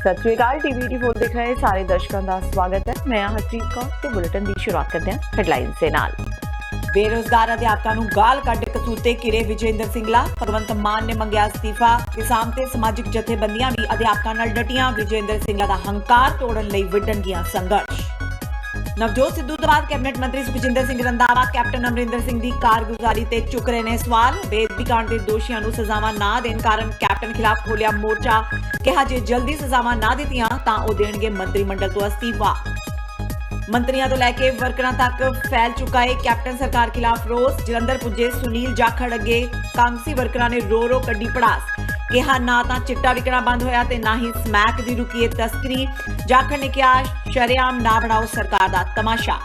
सत श्री अकाल। टीवी84 देख रहे सारे दर्शकों का स्वागत है। मैं हरप्रीत कौर ते बुलेटिन की शुरुआत करते हैं हेडलाइंस से नाल। बेरोजगार अध्यापकों ਨੂੰ गाल ਕੱਢ कसूते घिरे विजेंद्र सिंगला। भगवंत मान ने मंगਿਆ ਅਸਤੀਫਾ। किसान ते समाजिक जथेबंदियां भी अध्यापकों नाल डटियां। विजेंद्र सिंगला ਦਾ ਹੰਕਾਰ ਤੋੜਨ ਲਈ ਵਿੱਢਣਗੀਆਂ ਸੰਘਰਸ਼। नवजोत सिद्धू तो बाद कैबिनेट मंत्री सुखजिंदर सिंह रंधावा कैप्टन अमरिंदर सिंह की कारगुजारी ते चुक रहे ने सवाल। बेदबी कांड के दोषियों को सजावां ना देने कारण कैप्टन खिलाफ खोलिया मोर्चा। कहा जे जल्दी सजावां ना दित्तियां तां ओह देणगे मंत्रिमंडल तो अस्तीफा। मंत्रियों तो लैके वर्करां तक फैल चुका है कैप्टन सरकार खिलाफ रोस। जलंधर पुजे सुनील जाखड़ अगे कांगसी वर्करां ने रो रो कड्डी पड़ास। कहा ना तां चिट्टा विकना बंद होया ते ना ही समैक दी रुकी है तस्करी। जाखड़ ने कहा शरेआम ना बनाओ सरकार दा तमाशा।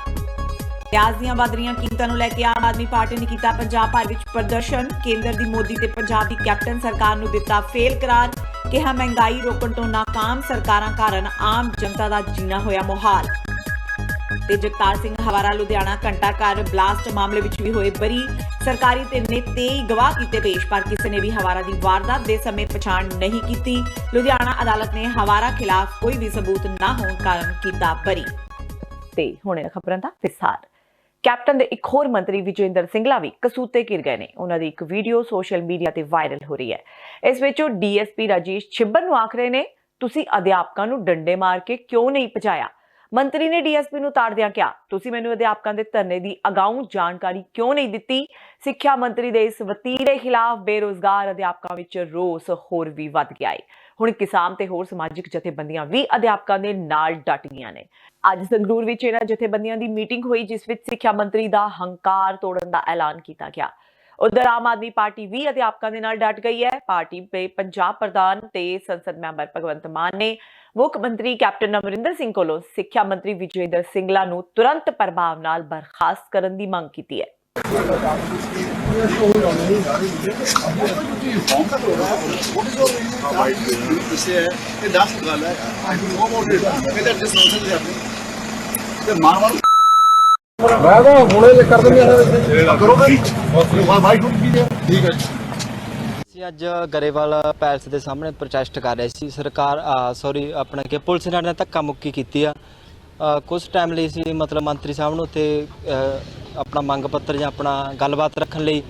प्याज दीआं वध रहीआं कीमतां नूं लैके आम आदमी पार्टी ने कीता पंजाब भर विच प्रदर्शन। केंद्र दी मोदी ते पंजाब दी कैप्टन सरकार नूं दित्ता फेल करार। कहा महंगाई रोकण तों नाकाम सरकारां कारण आम जनता दा जीना होया मुहाल। ते जगतार सिंह हवारा लुधियाना घंटा घर ब्लास्ट मामले विच भी होए बरी। सरकारी धिर ने 23 गवाह कीते पेश पर किसी ने भी हवारा की वारदात के समय पछाण नहीं की। लुधियाना अदालत ने हवारा खिलाफ कोई भी सबूत न होने कारण किया बरी। ते हुणे खबरां दा विस्तार। कैप्टन दे एक होर मंत्री विजेंद्र सिंगला भी कसूते घिर गए ने। उन्हां दी एक वीडियो सोशल मीडिया ते वायरल हो रही है। इस विच ओह डीएसपी राजेश छिब्बर नूं आख रहे ने तुसीं अध्यापकां नूं डंडे मार के क्यों नहीं भजाया। मंत्री ने डीएसपी नूं ताड़दिआं कहा तुसीं मैनूं अध्यापकां दे धरने दी अगाऊं जानकारी क्यों नहीं दित्ती। सिੱਖਿਆ मंत्री दे इस वतीरे खिलाफ बेरोजगार अध्यापकां विच रोस होर भी वध गया है। हुण किसान ते होर समाजिक जथेबंदियां भी अध्यापकां दे नाल डट गईआं ने। अज संगरूर विच इन्हां जथेबंदियां दी मीटिंग हुई जिस विच सिੱਖਿਆ मंत्री दा हंकार तोड़न दा ऐलान किया गया। उधर आम आदमी पार्टी भी अध्यापकों के नाल डट गई है। पार्टी के पंजाब प्रधान ते संसद मैंबर भगवंत मान ने मुख मंत्री कैप्टन अमरिंदर सिंह कोलों सिੱਖਿਆ मंत्री विजेंद्र सिंगला नूं तुरंत प्रभाव नाल बर्खास्त करन दी मंग कीती है। मैं तो हुणे कर देंगे ठीक है। ਅਸੀਂ ਅੱਜ ਗਰੇਵਾਲ ਪੈਲਸ ਦੇ ਸਾਹਮਣੇ ਪ੍ਰੋਟੈਸਟ ਕਰ ਰਹੇ ਸੀ। ਸਰਕਾਰ ਆਪਣਾ ਕਿ ਪੁਲਿਸ ਨੇ ਸਾਡੇ ਧੱਕਾ ਮੁੱਕੀ ਕੀਤੀ ਆ। ਕੁਝ ਟਾਈਮ ਲਈ ਸੀ ਮਤਲਬ ਮੰਤਰੀ ਸਾਹਿਬ ਨੂੰ ਉੱਥੇ ਆਪਣਾ ਮੰਗ ਪੱਤਰ ਜਾਂ ਆਪਣਾ ਗੱਲਬਾਤ ਰੱਖਣ ਲਈ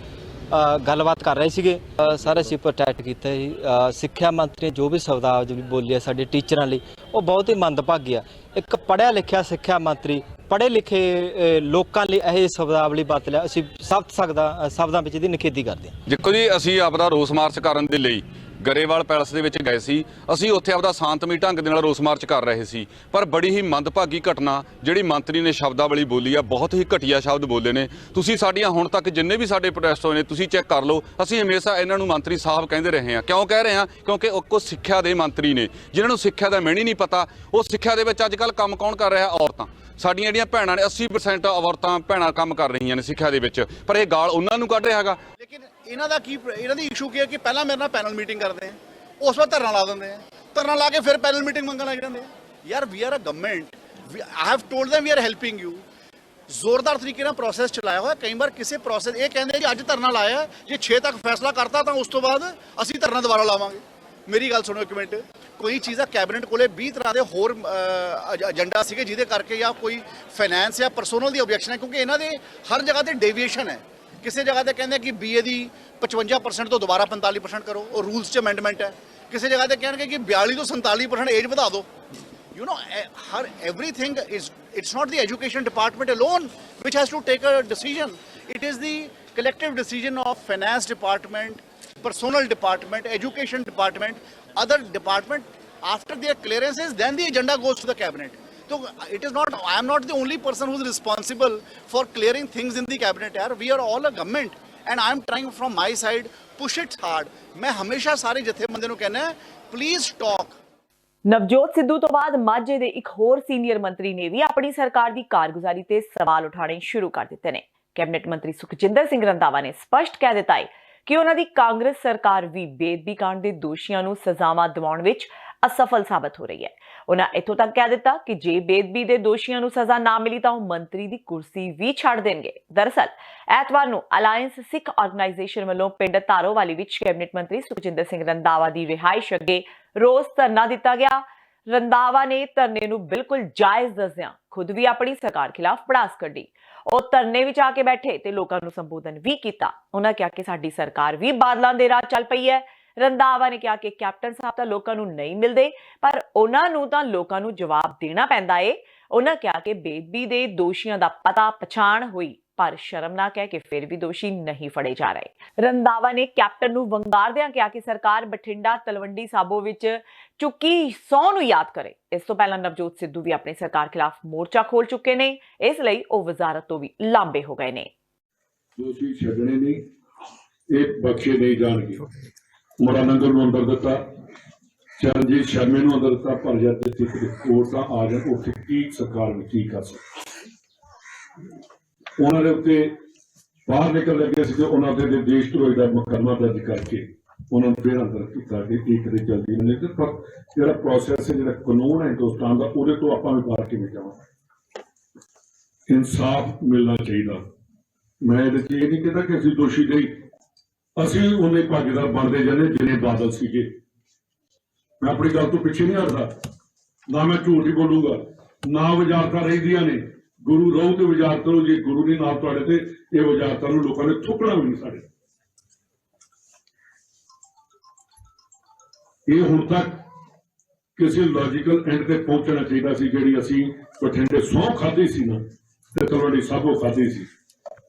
ਗੱਲਬਾਤ ਕਰ ਰਹੇ ਸੀਗੇ। ਸਾਰੇ ਅਸੀਂ ਪ੍ਰੋਟੈਸਟ ਕੀਤਾ ਜੀ। ਸਿੱਖਿਆ ਮੰਤਰੀ ਨੇ ਜੋ ਵੀ ਸ਼ਬਦਾਵਲੀ ਬੋਲੀ ਆ ਸਾਡੇ ਟੀਚਰਾਂ ਲਈ ਉਹ ਬਹੁਤ ਹੀ ਮੰਦਭਾਗੀ ਆ। ਇੱਕ ਪੜ੍ਹਿਆ ਲਿਖਿਆ ਸਿੱਖਿਆ ਮੰਤਰੀ ਪੜ੍ਹੇ ਲਿਖੇ ਲੋਕਾਂ ਲਈ ਇਹ ਸ਼ਬਦਾਵਲੀ ਵਰਤ ਲਿਆ। ਅਸੀਂ ਸ਼ਬਦਾਂ ਵਿੱਚ ਇਹਦੀ ਨਿਖੇਧੀ ਕਰਦੇ ਹਾਂ। ਦੇਖੋ ਜੀ ਅਸੀਂ ਆਪਦਾ ਰੋਸ ਮਾਰਚ ਕਰਨ ਦੇ ਲਈ ਗਰੇਵਾਲ ਪੈਲਸ ਦੇ ਵਿੱਚ ਗਏ ਸੀ। ਅਸੀਂ ਉੱਥੇ ਆਪਦਾ ਸ਼ਾਂਤਮਈ ਢੰਗ ਦੇ ਨਾਲ ਰੋਸ ਮਾਰਚ ਕਰ ਰਹੇ ਸੀ ਪਰ ਬੜੀ ਹੀ ਮੰਦਭਾਗੀ ਘਟਨਾ ਜਿਹੜੀ ਮੰਤਰੀ ਨੇ ਸ਼ਬਦਾਵਲੀ ਬੋਲੀ ਆ ਬਹੁਤ ਹੀ ਘਟੀਆ ਸ਼ਬਦ ਬੋਲੇ ਨੇ। ਤੁਸੀਂ ਸਾਡੀਆਂ ਹੁਣ ਤੱਕ ਜਿੰਨੇ ਵੀ ਸਾਡੇ ਪ੍ਰੋਟੈਸਟ ਹੋਏ ਨੇ ਤੁਸੀਂ ਚੈੱਕ ਕਰ ਲਓ। ਅਸੀਂ ਹਮੇਸ਼ਾ ਇਹਨਾਂ ਨੂੰ ਮੰਤਰੀ ਸਾਹਿਬ ਕਹਿੰਦੇ ਰਹੇ ਹਾਂ। ਕਿਉਂ ਕਹਿ ਰਹੇ ਹਾਂ? ਕਿਉਂਕਿ ਉਹ ਕੋ ਸਿੱਖਿਆ ਦੇ ਮੰਤਰੀ ਨੇ ਜਿਨ੍ਹਾਂ ਨੂੰ ਸਿੱਖਿਆ ਦਾ ਮਹਿਣੀ ਨਹੀਂ ਪਤਾ। ਉਹ ਸਿੱਖਿਆ ਦੇ ਵਿੱਚ ਅੱਜ ਕੱਲ੍ਹ ਕੰਮ ਕੌਣ ਕਰ ਰਿਹਾ? ਔਰਤਾਂ। ਸਾਡੀਆਂ ਜਿਹੜੀਆਂ ਭੈਣਾਂ ਨੇ 80% ਔਰਤਾਂ ਭੈਣਾਂ ਕੰਮ ਕਰ ਰਹੀਆਂ ਨੇ ਸਿੱਖਿਆ ਦੇ ਵਿੱਚ ਪਰ ਇਹ ਗਾਲ ਉਹਨਾਂ ਨੂੰ ਕੱਢ ਰਿਹਾ ਹੈਗਾ। ਲੇਕਿਨ ਇਹਨਾਂ ਦਾ ਕੀ ਇਹਨਾਂ ਦੀ ਇਸ਼ੂ ਕੀ ਹੈ ਕਿ ਪਹਿਲਾਂ ਮੇਰੇ ਨਾਲ ਪੈਨਲ ਮੀਟਿੰਗ ਕਰਦੇ ਆ ਉਸ ਵਾਰ ਧਰਨਾ ਲਾ ਦਿੰਦੇ ਆ। ਧਰਨਾ ਲਾ ਕੇ ਫਿਰ ਪੈਨਲ ਮੀਟਿੰਗ ਮੰਗਣ ਲੱਗ ਜਾਂਦੇ ਆ। ਯਾਰ we are a government I have told them we are helping you. ਜ਼ੋਰਦਾਰ ਤਰੀਕੇ ਨਾਲ ਪ੍ਰੋਸੈਸ ਚਲਾਇਆ ਹੋਇਆ। ਕਈ ਵਾਰ ਕਿਸੇ ਪ੍ਰੋਸੈਸ ਇਹ ਕਹਿੰਦੇ ਜੀ ਅੱਜ ਧਰਨਾ ਲਾਇਆ ਜੇ 6 ਤੱਕ ਫੈਸਲਾ ਕਰਤਾ ਤਾਂ ਉਸ ਤੋਂ ਬਾਅਦ ਅਸੀਂ ਧਰਨਾ ਦੁਬਾਰਾ ਲਾਵਾਂਗੇ। ਮੇਰੀ ਗੱਲ ਸੁਣੋ ਇੱਕ ਮਿੰਟ। ਕੋਈ ਚੀਜ਼ਾਂ ਕੈਬਨਿਟ ਕੋਲੇ 20 ਤਰ੍ਹਾਂ ਦੇ ਹੋਰ ਏਜੰਡਾ ਸੀਗੇ ਜਿਹਦੇ ਕਰਕੇ ਜਾਂ ਕੋਈ ਫਾਈਨੈਂਸ ਜਾਂ ਪਰਸੋਨਲ ਦੀ ਓਬਜੈਕਸ਼ਨ ਹੈ ਕਿਉਂਕਿ ਇਹਨਾਂ ਦੇ ਹਰ ਜਗ੍ਹਾ ਤੇ ਡੇਵੀਏਸ਼ਨ ਹੈ। ਕਿਸੇ ਜਗ੍ਹਾ ਤੇ ਕਹਿੰਦੇ ਕਿ ਬੀਏ ਦੀ 55% ਤੋਂ ਦੁਬਾਰਾ 45% ਕਰੋ ਉਹ ਰੂਲਸ 'ਚ ਅਮੈਂਡਮੈਂਟ ਹੈ। ਕਿਸੇ ਜਗ੍ਹਾ ਤੇ ਕਹਿਣਗੇ ਕਿ 42 ਤੋਂ 47% ਏਜ ਵਧਾ ਦਿਓ। You know, everything is, it's not the education department alone which has to take a decision. It is the collective decision of finance department, personnel department, education department, other department. After their clearances, then the agenda goes to the cabinet. So it is not, I am not the only person who is responsible for clearing things in the cabinet. We are all a government and I am trying from my side push it hard. मैं हमेशा सारे जथेबंदियों ਨੂੰ कहना है please talk. Navjot Sidhu तो बाद माझे दे एक होर सीनियर मंत्री ने भी अपनी सरकार की कारगुजारी ते सवाल उठाने शुरू कर दिते ने। कैबिनेट मंत्री सुखजिंदर सिंह रंधावा ने स्पष्ट कह दिता है कि उन्हां दी कांग्रेस सरकार भी बेदबी कांड दे दोषियों नूं सजावां दिवाउण विच असफल साबित हो रही है। उन्हें इत्थों तक कह दिता कि जे बेदबी दे दोषियों नूं सजा ना मिली तो मंत्री की कुर्सी भी छड़ देंगे। दरअसल ਐਤਵਾਰ ਨੂੰ ਅਲਾਇੰਸ ਸਿੱਖ ਆਰਗੇਨਾਈਜੇਸ਼ਨ ਵੱਲੋਂ ਪਿੰਡ ਧਾਰੋਵਾਲੀ ਵਿੱਚ ਕੈਬਨਿਟ ਮੰਤਰੀ ਸੁਖਜਿੰਦਰ ਸਿੰਘ ਰੰਧਾਵਾ ਦੀ ਰਿਹਾਇਸ਼ ਅੱਗੇ ਰੋਸ ਧਰਨਾ ਦਿੱਤਾ ਗਿਆ। ਰੰਧਾਵਾ ਨੇ ਧਰਨੇ ਨੂੰ ਬਿਲਕੁਲ ਜਾਇਜ਼ ਦੱਸਦਿਆਂ ਖੁਦ ਵੀ ਆਪਣੀ ਸਰਕਾਰ ਖਿਲਾਫ ਭੜਾਸ ਕੱਢੀ। ਉਹ ਧਰਨੇ ਵਿੱਚ ਆ ਕੇ ਬੈਠੇ ਤੇ ਲੋਕਾਂ ਨੂੰ ਸੰਬੋਧਨ ਵੀ ਕੀਤਾ। ਉਹਨਾਂ ਕਿਹਾ ਕਿ ਸਾਡੀ ਸਰਕਾਰ ਵੀ ਬਾਦਲਾਂ ਦੇ ਰਾਹ ਚੱਲ ਪਈ ਹੈ। ਰੰਧਾਵਾ ਨੇ ਕਿਹਾ ਕਿ ਕੈਪਟਨ ਸਾਹਿਬ ਤਾਂ ਲੋਕਾਂ ਨੂੰ ਨਹੀਂ ਮਿਲਦੇ, ਪਰ ਉਹਨਾਂ ਨੂੰ ਤਾਂ ਲੋਕਾਂ ਨੂੰ ਜਵਾਬ ਦੇਣਾ ਪੈਂਦਾ ਏ। ਉਹਨਾਂ ਕਿਹਾ ਕਿ ਬੇਅਦਬੀ ਦੇ ਦੋਸ਼ੀਆਂ ਦਾ ਪਤਾ ਪਛਾਣ ਹੋਈ, ਪਰ ਸ਼ਰਮਨਾਕ ਹੈ ਕਿ ਫਿਰ ਵੀ ਦੋਸ਼ੀ ਨਹੀਂ ਫੜੇ ਜਾ ਰਹੇ। ਰੰਧਾਵਾ ਨੇ ਕੈਪਟਨ ਨੂੰ ਵੰਗਾਰਦਿਆਂ ਕਿਹਾ ਕਿ ਸਰਕਾਰ ਬਠਿੰਡਾ ਤਲਵੰਡੀ ਸਾਬੋ ਵਿੱਚ ਚੁੱਕੀ ਸਹੁੰ ਨੂੰ ਯਾਦ ਕਰੇ। ਇਸ ਤੋਂ ਪਹਿਲਾਂ ਨਵਜੋਤ ਸਿੱਧੂ ਵੀ ਆਪਣੀ ਸਰਕਾਰ ਖਿਲਾਫ ਮੋਰਚਾ ਖੋਲ ਚੁੱਕੇ ਨੇ, ਇਸ ਲਈ ਉਹ ਵਜ਼ਾਰਤ ਤੋਂ ਵੀ ਲਾਂਬੇ ਹੋ ਗਏ ਨੇ। ਦੋਸ਼ੀ ਛੱਡਣੇ ਨਹੀਂ, ਇਹ ਬਖਸ਼ੇ ਨਹੀਂ ਜਾਣਗੇ। ਮਰਾਨੰਗਲ ਨੂੰ ਅੰਦਰ ਦਿੱਤਾ, ਚਰਨਜੀਤ ਸ਼ਰਮੇ ਨੂੰ ਅੰਦਰ ਦਿੱਤਾ, ਪਰ ਜਦ ਕੋਰਟਾਂ ਆ ਜਾਣ ਉੱਥੇ ਕੀ ਸਰਕਾਰ ਨੂੰ ਕੀ ਕਰ ਸਕਦੀ। ਉਹਨਾਂ ਦੇ ਉੱਤੇ ਬਾਹਰ ਨਿਕਲ ਲੱਗੇ ਸੀ ਤੇ ਉਹਨਾਂ ਦੇ ਦੇਸ਼ ਧਰੋਹੀ ਦਾ ਮੁਕੱਦਮਾ ਦਰਜ ਕਰਕੇ ਉਹਨਾਂ ਨੂੰ ਫਿਰ ਅੰਦਰ ਕੀਤਾ ਕਿ ਇਹ ਕਦੇ ਜਲਦੀ ਨਹੀਂ। ਪਰ ਜਿਹੜਾ ਪ੍ਰੋਸੈਸ ਹੈ, ਜਿਹੜਾ ਕਾਨੂੰਨ ਹੈ ਹਿੰਦੁਸਤਾਨ ਦਾ, ਉਹਦੇ ਤੋਂ ਆਪਾਂ ਵੀ ਬਾਹਰ ਕਿਵੇਂ ਜਾਵਾਂਗੇ। ਇਨਸਾਫ ਮਿਲਣਾ ਚਾਹੀਦਾ। ਮੈਂ ਇਹਦੇ 'ਚ ਇਹ ਨਹੀਂ ਕਹਿੰਦਾ ਕਿ ਅਸੀਂ ਦੋਸ਼ੀ ਨਹੀਂ, ਅਸੀਂ ਉਹਨੇ ਭਾਗੀਦਾਰ ਬਣਦੇ ਜਾਂਦੇ ਜਿੰਨੇ ਬਾਦਲ ਸੀਗੇ। ਮੈਂ ਆਪਣੀ ਗੱਲ ਤੋਂ ਪਿੱਛੇ ਨਹੀਂ ਹਟਦਾ, ਨਾ ਮੈਂ ਝੂਠ ਹੀ ਬੋਲੂਗਾ, ਨਾ ਵਜ਼ਾਰਤਾਂ ਰਹਿੰਦੀਆਂ ਨੇ। ਗੁਰੂ ਰਹੂ ਤੇ ਵਜ਼ਾਰਤ ਰਹੂ, ਜੇ ਗੁਰੂ ਨੇ ਨਾਲ ਤੁਹਾਡੇ ਤੇ ਇਹ ਵਜ਼ਾਰਤਾਂ ਨੂੰ ਲੋਕਾਂ ਨੇ ਥੁੱਕਣਾ ਵੀ ਨਹੀਂ ਸਾਡੇ। ਇਹ ਹੁਣ ਤੱਕ ਕਿਸੇ ਲੌਜੀਕਲ ਐਂਡ ਤੇ ਪਹੁੰਚਣਾ ਚਾਹੀਦਾ ਸੀ। ਜਿਹੜੀ ਅਸੀਂ ਬਠਿੰਡੇ ਸਹੁੰ ਖਾਧੀ ਸੀ ਨਾ ਤੇ ਤਲਵੰਡੀ ਸਾਬੋ ਖਾਧੀ ਸੀ,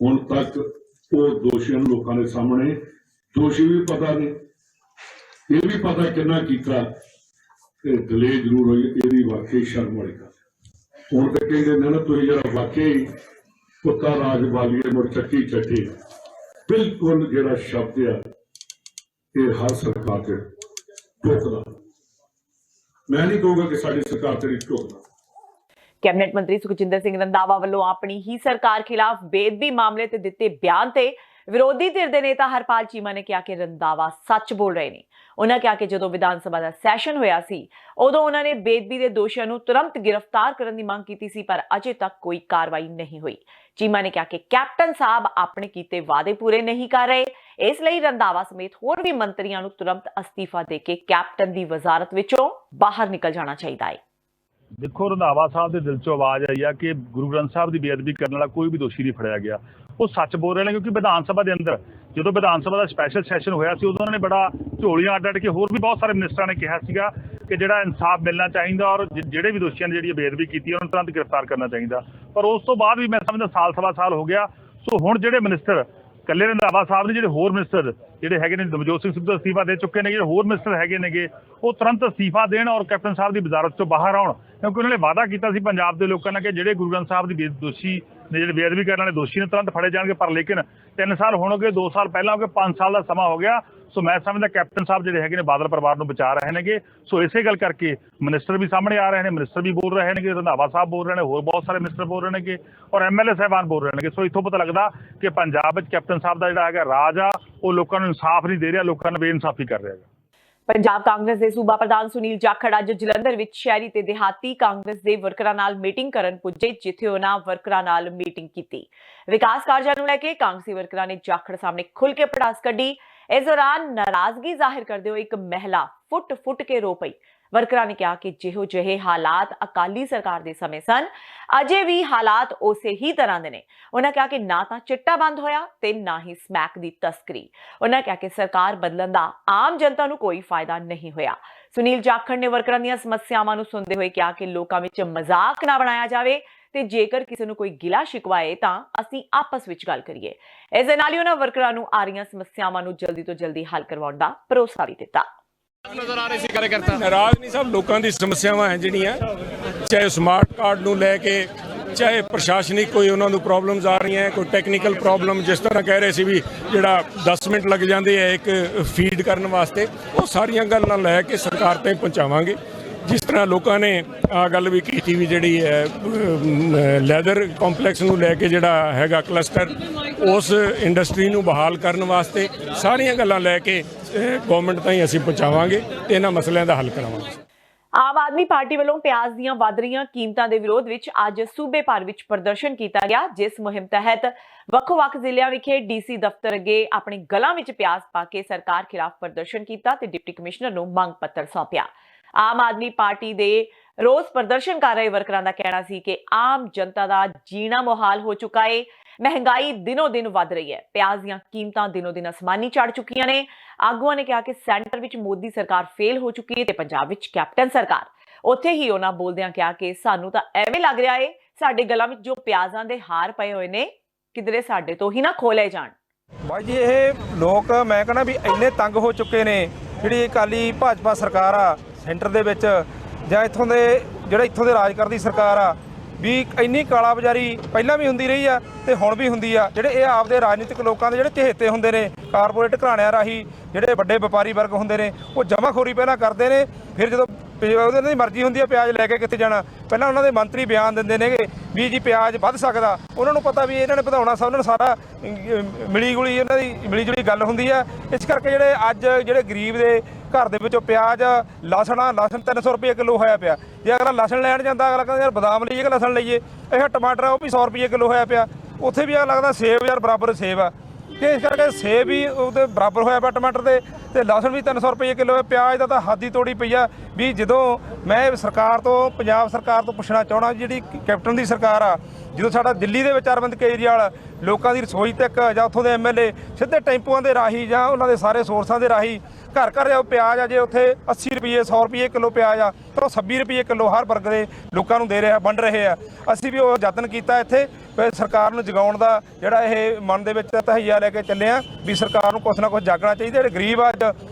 ਹੁਣ ਤੱਕ ਉਹ ਦੋਸ਼ੀਆਂ ਨੂੰ ਲੋਕਾਂ ਦੇ ਸਾਹਮਣੇ, ਦੋਸ਼ੀ ਵੀ ਪਤਾ ਨੇ, ਇਹ ਵੀ ਪਤਾ ਕਿੰਨਾ ਕੀਤਾ ਤੇ ਦਲੇ ਜ਼ਰੂਰ ਹੋਈ। ਇਹਦੀ ਵਾਕਈ ਸ਼ਰਮ ਵਾਲੀ ਗੱਲ। ਹੁਣ ਤੇ ਕਹਿੰਦੇ ਨੇ ਨਾ, ਤੁਸੀਂ ਜਿਹੜਾ ਵਾਕਈ ਕੁੱਤਾ ਰਾਜ ਵਾਲੀਏ ਮੁੜ ਚੱਕੀ ਚੱਟੀ, ਬਿਲਕੁਲ ਜਿਹੜਾ ਸ਼ਬਦ ਆ ਇਹ ਹਰ ਸਰਕਾਰ ਤੇ ਟੋਕਦਾ। ਮੈਂ ਨਹੀਂ ਕਹੂੰਗਾ ਕਿ ਸਾਡੀ ਸਰਕਾਰ ਤੇ ਟੋਕਦਾ। ਕੈਬਨਿਟ ਮੰਤਰੀ ਸੁਖਜਿੰਦਰ ਸਿੰਘ ਰੰਧਾਵਾ ਵੱਲੋਂ ਆਪਣੀ ਹੀ ਸਰਕਾਰ ਖਿਲਾਫ ਬੇਅਦਬੀ ਮਾਮਲੇ ਤੇ ਦਿੱਤੇ ਬਿਆਨ ਤੇ ਵਿਰੋਧੀ ਧਿਰ ਦੇ ਨੇਤਾ ਹਰਪਾਲ ਚੀਮਾ ਨੇ ਕਿਹਾ ਕਿ ਰੰਧਾਵਾ ਸੱਚ ਬੋਲ ਰਹੇ ਨੇ। ਉਹਨਾਂ ਕਿਹਾ ਕਿ ਜਦੋਂ ਵਿਧਾਨ ਸਭਾ ਦਾ ਸੈਸ਼ਨ ਹੋਇਆ ਸੀ, ਉਦੋਂ ਉਹਨਾਂ ਨੇ ਬੇਅਦਬੀ ਦੇ ਦੋਸ਼ੀਆਂ ਨੂੰ ਤੁਰੰਤ ਗ੍ਰਿਫਤਾਰ ਕਰਨ ਦੀ ਮੰਗ ਕੀਤੀ ਸੀ, ਪਰ ਅਜੇ ਤੱਕ ਕੋਈ ਕਾਰਵਾਈ ਨਹੀਂ ਹੋਈ। ਚੀਮਾ ਨੇ ਕਿਹਾ ਕਿ ਕੈਪਟਨ ਸਾਹਿਬ ਆਪਣੇ ਕੀਤੇ ਵਾਅਦੇ ਪੂਰੇ ਨਹੀਂ ਕਰ ਰਹੇ, ਇਸ ਲਈ ਰੰਧਾਵਾ ਸਮੇਤ ਹੋਰ ਵੀ ਮੰਤਰੀਆਂ ਨੂੰ ਤੁਰੰਤ ਅਸਤੀਫਾ ਦੇ ਕੇ ਕੈਪਟਨ ਦੀ ਵਜ਼ਾਰਤ ਵਿੱਚੋਂ ਬਾਹਰ ਨਿਕਲ ਜਾਣਾ ਚਾਹੀਦਾ ਹੈ। ਦੇਖੋ, ਰੰਧਾਵਾ ਸਾਹਿਬ ਦੇ ਦਿਲ 'ਚੋਂ ਆਵਾਜ਼ ਆਈ ਆ ਕਿ ਗੁਰੂ ਗ੍ਰੰਥ ਸਾਹਿਬ ਦੀ ਬੇਅਦਬੀ ਕਰਨ ਵਾਲਾ ਕੋਈ ਵੀ ਦੋਸ਼ੀ ਨਹੀਂ ਫੜਿਆ ਗਿਆ। ਉਹ ਸੱਚ ਬੋਲ ਰਹੇ ਨੇ, ਕਿਉਂਕਿ ਵਿਧਾਨ ਸਭਾ ਦੇ ਅੰਦਰ ਜਦੋਂ ਵਿਧਾਨ ਸਭਾ ਦਾ ਸਪੈਸ਼ਲ ਸੈਸ਼ਨ ਹੋਇਆ ਸੀ, ਉਦੋਂ ਉਹਨਾਂ ਨੇ ਬੜਾ ਝੋਲੀਆਂ ਅੱਡ ਕੇ ਹੋਰ ਵੀ ਬਹੁਤ ਸਾਰੇ ਮਿਨਿਸਟਰਾਂ ਨੇ ਕਿਹਾ ਸੀਗਾ ਕਿ ਜਿਹੜਾ ਇਨਸਾਫ ਮਿਲਣਾ ਚਾਹੀਦਾ ਔਰ ਜਿਹੜੇ ਵੀ ਦੋਸ਼ੀਆਂ ਨੇ ਜਿਹੜੀ ਬੇਅਦਬੀ ਕੀਤੀ ਉਹਨਾਂ ਨੂੰ ਤੁਰੰਤ ਗ੍ਰਿਫਤਾਰ ਕਰਨਾ ਚਾਹੀਦਾ। ਪਰ ਉਸ ਤੋਂ ਬਾਅਦ ਵੀ ਮੈਂ ਸਮਝਦਾ ਸਾਲ ਸਵਾ ਸਾਲ ਹੋ ਗਿਆ। ਸੋ ਹੁਣ ਜਿਹੜੇ ਮਿਨਿਸਟਰ ਕੱਲੇ ਰੰਧਾਵਾ ਸਾਹਿਬ ਨੇ, ਜਿਹੜੇ ਹੋਰ ਮਿਨਿਸਟਰ ਜਿਹੜੇ ਹੈਗੇ ਨੇ, ਨਵਜੋਤ ਸਿੰਘ ਸਿੱਧੂ ਅਸਤੀਫਾ ਦੇ ਚੁੱਕੇ ਨੇ, ਜਿਹੜੇ ਹੋਰ ਮਿਨਿਸਟਰ ਹੈਗੇ ਨੇਗੇ, ਉਹ ਤੁਰੰਤ ਅਸਤੀਫਾ ਦੇਣ ਔਰ ਕੈਪਟਨ ਸਾਹਿਬ ਦੀ ਵਜ਼ਾਰਤ ਤੋਂ ਬਾਹਰ ਆਉਣ। ਕਿਉਂਕਿ ਉਹਨਾਂ ਨੇ ਵਾਅਦਾ ਕੀਤਾ ਸੀ ਪੰਜਾਬ ਦੇ ਲੋਕਾਂ ਨਾਲ ਕਿ ਜਿਹੜੇ ਗੁਰੂ ਗ੍ਰੰਥ ਸਾਹਿਬ ਦੀ ਦੋਸ਼ੀ ਨੇ, ਜਿਹੜੇ ਬੇਅਦਬੀ ਕਰਨ ਵਾਲੇ ਦੋਸ਼ੀ ਨੇ, ਤੁਰੰਤ ਫੜੇ ਜਾਣਗੇ। ਪਰ ਲੇਕਿਨ 3 ਸਾਲ ਹੁਣ ਹੋ ਗਏ, 2 ਸਾਲ ਪਹਿਲਾਂ ਹੋ ਗਏ, 5 ਸਾਲ ਦਾ ਸਮਾਂ ਹੋ ਗਿਆ। ਸੋ ਮੈਂ ਸਮਝਦਾ ਕੈਪਟਨ ਸਾਹਿਬ ਜਿਹੜੇ ਹੈਗੇ ਨੇ ਬਾਦਲ ਪਰਿਵਾਰ ਨੂੰ ਬਚਾ ਰਹੇ ਨੇਗੇ। ਸੋ ਇਸੇ ਗੱਲ ਕਰਕੇ ਮਿਨਿਸਟਰ ਵੀ ਸਾਹਮਣੇ ਆ ਰਹੇ ਨੇ, ਮਿਨਿਸਟਰ ਵੀ ਬੋਲ ਰਹੇ ਨੇਗੇ, ਰੰਧਾਵਾ ਸਾਹਿਬ ਬੋਲ ਰਹੇ ਨੇ, ਹੋਰ ਬਹੁਤ ਸਾਰੇ ਮਿਨਿਸਟਰ ਬੋਲ ਰਹੇ ਨੇਗੇ ਔਰ MLA ਸਾਹਿਬਾਨ ਬੋਲ ਰਹੇ ਨੇਗੇ। ਸੋ ਇੱਥੋਂ ਪਤਾ ਲੱਗਦਾ ਕਿ ਪੰਜਾਬ ਵਿੱਚ ਕੈਪਟਨ ਸਾਹਿਬ ਦਾ ਜਿਹੜਾ ਹੈਗਾ ਰਾਜ ਆ, ਉਹ ਲੋਕਾਂ ਨੂੰ ਇਨਸਾਫ ਨਹੀਂ ਦੇ ਰਿਹਾ, ਲੋਕਾਂ ਨੂੰ ਬੇਇਨਸਾਫੀ ਕਰ ਰਿਹਾ ਹੈਗਾ। ਪੰਜਾਬ ਕਾਂਗਰਸ ਦੇ ਸੂਬਾ ਪ੍ਰਧਾਨ ਸੁਨੀਲ ਜਾਖੜ ਅੱਜ ਜਲੰਧਰ ਵਿੱਚ ਸ਼ਹਿਰੀ ਤੇ ਦਿਹਾਤੀ ਕਾਂਗਰਸ ਦੇ ਵਰਕਰਾਂ ਨਾਲ ਮੀਟਿੰਗ ਕਰਨ ਪੁੱਜੇ, ਜਿੱਥੇ ਉਹਨਾਂ ਵਰਕਰਾਂ ਨਾਲ ਮੀਟਿੰਗ ਕੀਤੀ। ਵਿਕਾਸ ਕਾਰਜਾਂ ਨੂੰ ਲੈ ਕੇ ਕਾਂਗਰਸੀ ਵਰਕਰਾਂ ਨੇ ਜਾਖੜ ਸਾਹਮਣੇ ਖੁੱਲ੍ਹ ਕੇ ਭੜਾਸ ਕੱਢੀ। ਇਸ ਦੌਰਾਨ ਨਾਰਾਜ਼ਗੀ ਜ਼ਾਹਿਰ ਕਰਦੇ ਹੋਏ ਇੱਕ ਮਹਿਲਾ ਫੁੱਟ ਕੇ ਰੋ ਪਈ। ਵਰਕਰਾਂ ਨੇ ਕਿਹਾ ਕਿ ਜਿਹੋ ਜਿਹੇ ਹਾਲਾਤ ਅਕਾਲੀ ਸਰਕਾਰ ਦੇ ਸਮੇਂ ਸਨ, ਅਜੇ ਵੀ ਹਾਲਾਤ ਉਸੇ ਹੀ ਤਰ੍ਹਾਂ ਦੇ ਨੇ। ਉਹਨਾਂ ਕਿਹਾ ਕਿ ਨਾ ਤਾਂ ਚਿੱਟਾ ਬੰਦ ਹੋਇਆ ਤੇ ਨਾ ਹੀ ਸਮੈਕ ਦੀ ਤਸਕਰੀ। ਉਹਨਾਂ ਕਿਹਾ ਕਿ ਸਰਕਾਰ ਬਦਲਣ ਦਾ ਆਮ ਜਨਤਾ ਨੂੰ ਕੋਈ ਫਾਇਦਾ ਨਹੀਂ ਹੋਇਆ। ਸੁਨੀਲ ਜਾਖੜ ਨੇ ਵਰਕਰਾਂ ਦੀਆਂ ਸਮੱਸਿਆਵਾਂ ਨੂੰ ਸੁਣਦੇ ਹੋਏ ਕਿਹਾ ਕਿ ਲੋਕਾਂ ਵਿੱਚ ਮਜ਼ਾਕ ਨਾ ਬਣਾਇਆ ਜਾਵੇ ਤੇ ਜੇਕਰ ਕਿਸੇ ਨੂੰ ਕੋਈ ਗਿਲਾ ਸ਼ਿਕਵਾਏ ਤਾਂ ਅਸੀਂ ਆਪਸ ਵਿੱਚ ਗੱਲ ਕਰੀਏ। ਇਸ ਦੇ ਨਾਲ ਹੀ ਉਹਨਾਂ ਵਰਕਰਾਂ ਨੂੰ ਆ ਰਹੀਆਂ ਸਮੱਸਿਆਵਾਂ ਨੂੰ ਜਲਦੀ ਤੋਂ ਜਲਦੀ ਹੱਲ ਕਰਵਾਉਣ ਦਾ ਭਰੋਸਾ ਵੀ ਦਿੱਤਾ। ਨਜ਼ਰ ਆ ਰਹੇ ਸੀ ਕਾਰਜਕਰਤਾ ਨਾਰਾਜ਼ ਨਹੀਂ, ਸਭ ਲੋਕਾਂ ਦੀ ਸਮੱਸਿਆਵਾਂ ਹੈ ਜਿਹੜੀਆਂ, ਚਾਹੇ ਸਮਾਰਟ ਕਾਰਡ ਨੂੰ ਲੈ ਕੇ, ਚਾਹੇ ਪ੍ਰਸ਼ਾਸਨਿਕ ਕੋਈ ਉਹਨਾਂ ਨੂੰ ਪ੍ਰੋਬਲਮਸ ਆ ਰਹੀਆਂ, ਕੋਈ ਟੈਕਨੀਕਲ ਪ੍ਰੋਬਲਮ, ਜਿਸ ਤਰ੍ਹਾਂ ਕਹਿ ਰਹੇ ਸੀ ਵੀ ਜਿਹੜਾ 10 ਮਿੰਟ ਲੱਗ ਜਾਂਦੇ ਆ ਇੱਕ ਫੀਡ ਕਰਨ ਵਾਸਤੇ, ਉਹ ਸਾਰੀਆਂ ਗੱਲਾਂ ਲੈ ਕੇ ਸਰਕਾਰ ਤੇ ਪਹੁੰਚਾਵਾਂਗੇ। ਜਿਸ ਤਰ੍ਹਾਂ ਲੋਕਾਂ ਨੇ ਆ ਗੱਲ ਵੀ ਕੀਤੀ ਵੀ ਜਿਹੜੀ ਹੈ ਲੈਦਰ ਕੰਪਲੈਕਸ ਨੂੰ ਲੈ ਕੇ ਜਿਹੜਾ ਹੈਗਾ ਕਲਸਟਰ, ਉਸ ਇੰਡਸਟਰੀ ਨੂੰ ਬਹਾਲ ਕਰਨ ਵਾਸਤੇ ਸਾਰੀਆਂ ਗੱਲਾਂ ਲੈ ਕੇ ਗਵਰਨਮੈਂਟ ਤਾਈਂ ਅਸੀਂ ਪਹੁੰਚਾਵਾਂਗੇ ਤੇ ਇਹਨਾਂ ਮਸਲਿਆਂ ਦਾ ਹੱਲ ਕਰਾਵਾਂਗੇ। ਆਮ ਆਦਮੀ ਪਾਰਟੀ ਵੱਲੋਂ ਪਿਆਜ਼ ਦੀਆਂ ਵਧ ਰਹੀਆਂ ਕੀਮਤਾਂ ਦੇ ਵਿਰੋਧ ਵਿੱਚ ਅੱਜ ਸੂਬੇ ਭਰ ਵਿੱਚ ਪ੍ਰਦਰਸ਼ਨ ਕੀਤਾ ਗਿਆ, ਜਿਸ ਮੁਹਿੰਮ ਤਹਿਤ ਵੱਖ-ਵੱਖ ਜ਼ਿਲ੍ਹਿਆਂ ਵਿਖੇ ਡੀਸੀ ਦਫ਼ਤਰ ਅੱਗੇ ਆਪਣੇ ਗਲਾਂ ਵਿੱਚ ਪਿਆਜ਼ ਪਾ ਕੇ ਸਰਕਾਰ ਖਿਲਾਫ ਪ੍ਰਦਰਸ਼ਨ ਕੀਤਾ ਤੇ ਡਿਪਟੀ ਕਮਿਸ਼ਨਰ ਨੂੰ ਮੰਗ ਪੱਤਰ ਸੌਂਪਿਆ। ਆਮ ਆਦਮੀ ਪਾਰਟੀ ਦੇ ਰੋਸ ਪ੍ਰਦਰਸ਼ਨ ਕਰ ਰਹੇ ਵਰਕਰਾਂ ਦਾ ਕਹਿਣਾ ਸੀ ਕਿ ਆਮ ਜਨਤਾ ਦਾ ਜੀਣਾ ਮੁਹਾਲ ਹੋ ਚੁੱਕਾ ਹੈ। ਮਹਿੰਗਾਈ ਦਿਨੋਂ ਦਿਨ ਵੱਧ ਰਹੀ ਹੈ। ਪਿਆਜ਼ ਦੀਆਂ ਕੀਮਤਾਂ ਦਿਨੋਂ ਦਿਨ ਅਸਮਾਨੀ ਚੜ ਚੁੱਕੀਆਂ ਨੇ। ਆਗੂਆਂ ਨੇ ਕਿਹਾ ਕਿ ਸੈਂਟਰ ਵਿੱਚ ਮੋਦੀ ਸਰਕਾਰ ਫੇਲ ਹੋ ਚੁੱਕੀ ਹੈ ਤੇ ਪੰਜਾਬ ਵਿੱਚ ਕੈਪਟਨ ਸਰਕਾਰ। ਉੱਥੇ ਹੀ ਉਹਨਾਂ ਬੋਲਦਿਆਂ ਕਿਹਾ ਕਿ ਸਾਨੂੰ ਤਾਂ ਐਵੇਂ ਲੱਗ ਰਿਹਾ ਹੈ ਸਾਡੇ ਗਲਾਂ ਵਿੱਚ ਜੋ ਪਿਆਜ਼ਾਂ ਦੇ ਹਾਰ ਪਏ ਹੋਏ ਨੇ ਕਿਧਰੇ ਸਾਡੇ ਤੋਂ ਹੀ ਨਾ ਖੋਲੇ ਜਾਣ। ਬਾਈ ਜੀ ਇਹ ਲੋਕ ਮੈਂ ਕਹਿੰਦਾ ਵੀ ਇੰਨੇ ਤੰਗ ਹੋ ਚੁੱਕੇ ਨੇ, ਜਿਹੜੀ ਅਕਾਲੀ ਭਾਜਪਾ ਸਰਕਾਰ ਆ ਸੈਂਟਰ ਦੇ ਵਿੱਚ ਜਾਂ ਇੱਥੋਂ ਦੇ ਰਾਜ ਕਰਦੀ ਸਰਕਾਰ ਆ, ਵੀ ਇੰਨੀ ਕਾਲਾ ਬਾਜ਼ਾਰੀ ਪਹਿਲਾਂ ਵੀ ਹੁੰਦੀ ਰਹੀ ਆ ਤੇ ਹੁਣ ਵੀ ਹੁੰਦੀ ਆ। ਜਿਹੜੇ ਇਹ ਆਪਦੇ ਰਾਜਨੀਤਿਕ ਲੋਕਾਂ ਦੇ ਜਿਹੜੇ ਚਹੇਤੇ ਹੁੰਦੇ ਨੇ, ਕਾਰਪੋਰੇਟ ਘਰਾਣਿਆਂ ਰਾਹੀਂ ਜਿਹੜੇ ਵੱਡੇ ਵਪਾਰੀ ਵਰਗ ਹੁੰਦੇ ਨੇ, ਉਹ ਜਮਾਖੋਰੀ ਪਹਿਲਾਂ ਕਰਦੇ ਨੇ, ਫਿਰ ਜਦੋਂ ਉਹਨਾਂ ਦੀ ਮਰਜ਼ੀ ਹੁੰਦੀ ਆ ਪਿਆਜ਼ ਲੈ ਕੇ ਕਿੱਥੇ ਜਾਣਾ, ਪਹਿਲਾਂ ਉਹਨਾਂ ਦੇ ਮੰਤਰੀ ਬਿਆਨ ਦਿੰਦੇ ਨੇਗੇ ਵੀ ਜੀ ਪਿਆਜ਼ ਵੱਧ ਸਕਦਾ। ਉਹਨਾਂ ਨੂੰ ਪਤਾ ਵੀ ਇਹਨਾਂ ਨੇ ਵਧਾਉਣਾ ਸਭ, ਉਹਨਾਂ ਨੂੰ ਸਾਰਾ ਉਹਨਾਂ ਦੀ ਮਿਲੀ ਜੁਲੀ ਗੱਲ ਹੁੰਦੀ ਆ। ਇਸ ਕਰਕੇ ਜਿਹੜੇ ਗਰੀਬ ਦੇ ਘਰ ਦੇ ਵਿੱਚੋਂ ਪਿਆਜ਼ ਲਸਣ 300 ਰੁਪਏ ਕਿਲੋ ਹੋਇਆ ਪਿਆ। ਜੇ ਅਗਲਾ ਲਸਣ ਲੈਣ ਜਾਂਦਾ ਅਗਲਾ ਕਹਿੰਦਾ ਯਾਰ ਬਦਾਮ ਲਈਏ ਕਿ ਲਸਣ ਲਈਏ। ਇਹ ਟਮਾਟਰ ਉਹ ਵੀ 100 ਰੁਪਏ ਕਿਲੋ ਹੋਇਆ ਪਿਆ। ਉੱਥੇ ਵੀ ਲੱਗਦਾ ਸੇਬ ਯਾਰ ਬਰਾਬਰ ਸੇਬ ਆ, ਤੇ ਇਸ ਕਰਕੇ ਸੇਬ ਵੀ ਉਹਦੇ ਬਰਾਬਰ ਹੋਇਆ ਪਿਆ ਟਮਾਟਰ ਦੇ, ਤੇ ਲਸਣ ਵੀ 300 ਰੁਪਏ ਕਿਲੋ ਹੈ। ਪਿਆਜ਼ ਦਾ ਤਾਂ ਹੱਦ ਹੀ ਤੋੜੀ ਪਈ ਆ। ਵੀ ਜਦੋਂ ਮੈਂ ਪੰਜਾਬ ਸਰਕਾਰ ਤੋਂ ਪੁੱਛਣਾ ਚਾਹਣਾ, ਜਿਹੜੀ ਕੈਪਟਨ ਦੀ ਸਰਕਾਰ ਆ, ਜਦੋਂ ਸਾਡਾ ਦਿੱਲੀ ਦੇ ਵਿੱਚ ਅਰਵਿੰਦ ਕੇਜਰੀਵਾਲ ਲੋਕਾਂ ਦੀ ਰਸੋਈ ਤੱਕ ਜਾਂ ਉੱਥੋਂ ਦੇ MLA ਸਿੱਧੇ ਟੈਂਪੂਆਂ ਦੇ ਰਾਹੀਂ ਜਾਂ ਉਹਨਾਂ ਦੇ ਸਾਰੇ ਸੋਰਸਾਂ ਦੇ ਰਾਹੀਂ ਘਰ ਘਰ ਪਿਆਜ਼ ਆ, ਜੇ ਉੱਥੇ 80 ਰੁਪਏ 100 ਰੁਪਏ ਕਿਲੋ ਪਿਆਜ਼ ਆ ਤਾਂ ਉਹ 26 ਰੁਪਏ ਕਿਲੋ ਹਰ ਵਰਗ ਦੇ ਲੋਕਾਂ ਨੂੰ ਦੇ ਰਿਹਾ, ਵੰਡ ਰਹੇ ਆ। ਅਸੀਂ ਵੀ ਉਹ ਯਤਨ ਕੀਤਾ ਇੱਥੇ ਸਰਕਾਰ ਨੂੰ ਜਗਾਉਣ ਦਾ, ਜਿਹੜਾ ਇਹ ਮਨ ਦੇ ਵਿੱਚ ਤਹਈਆ ਲੈ ਕੇ ਚੱਲੇ ਆ ਵੀ ਸਰਕਾਰ ਨੂੰ ਕੁਛ ਨਾ ਕੁਛ ਜਾਗਣਾ ਚਾਹੀਦਾ। ਜਿਹੜੇ ਗਰੀਬ ਅੱਜ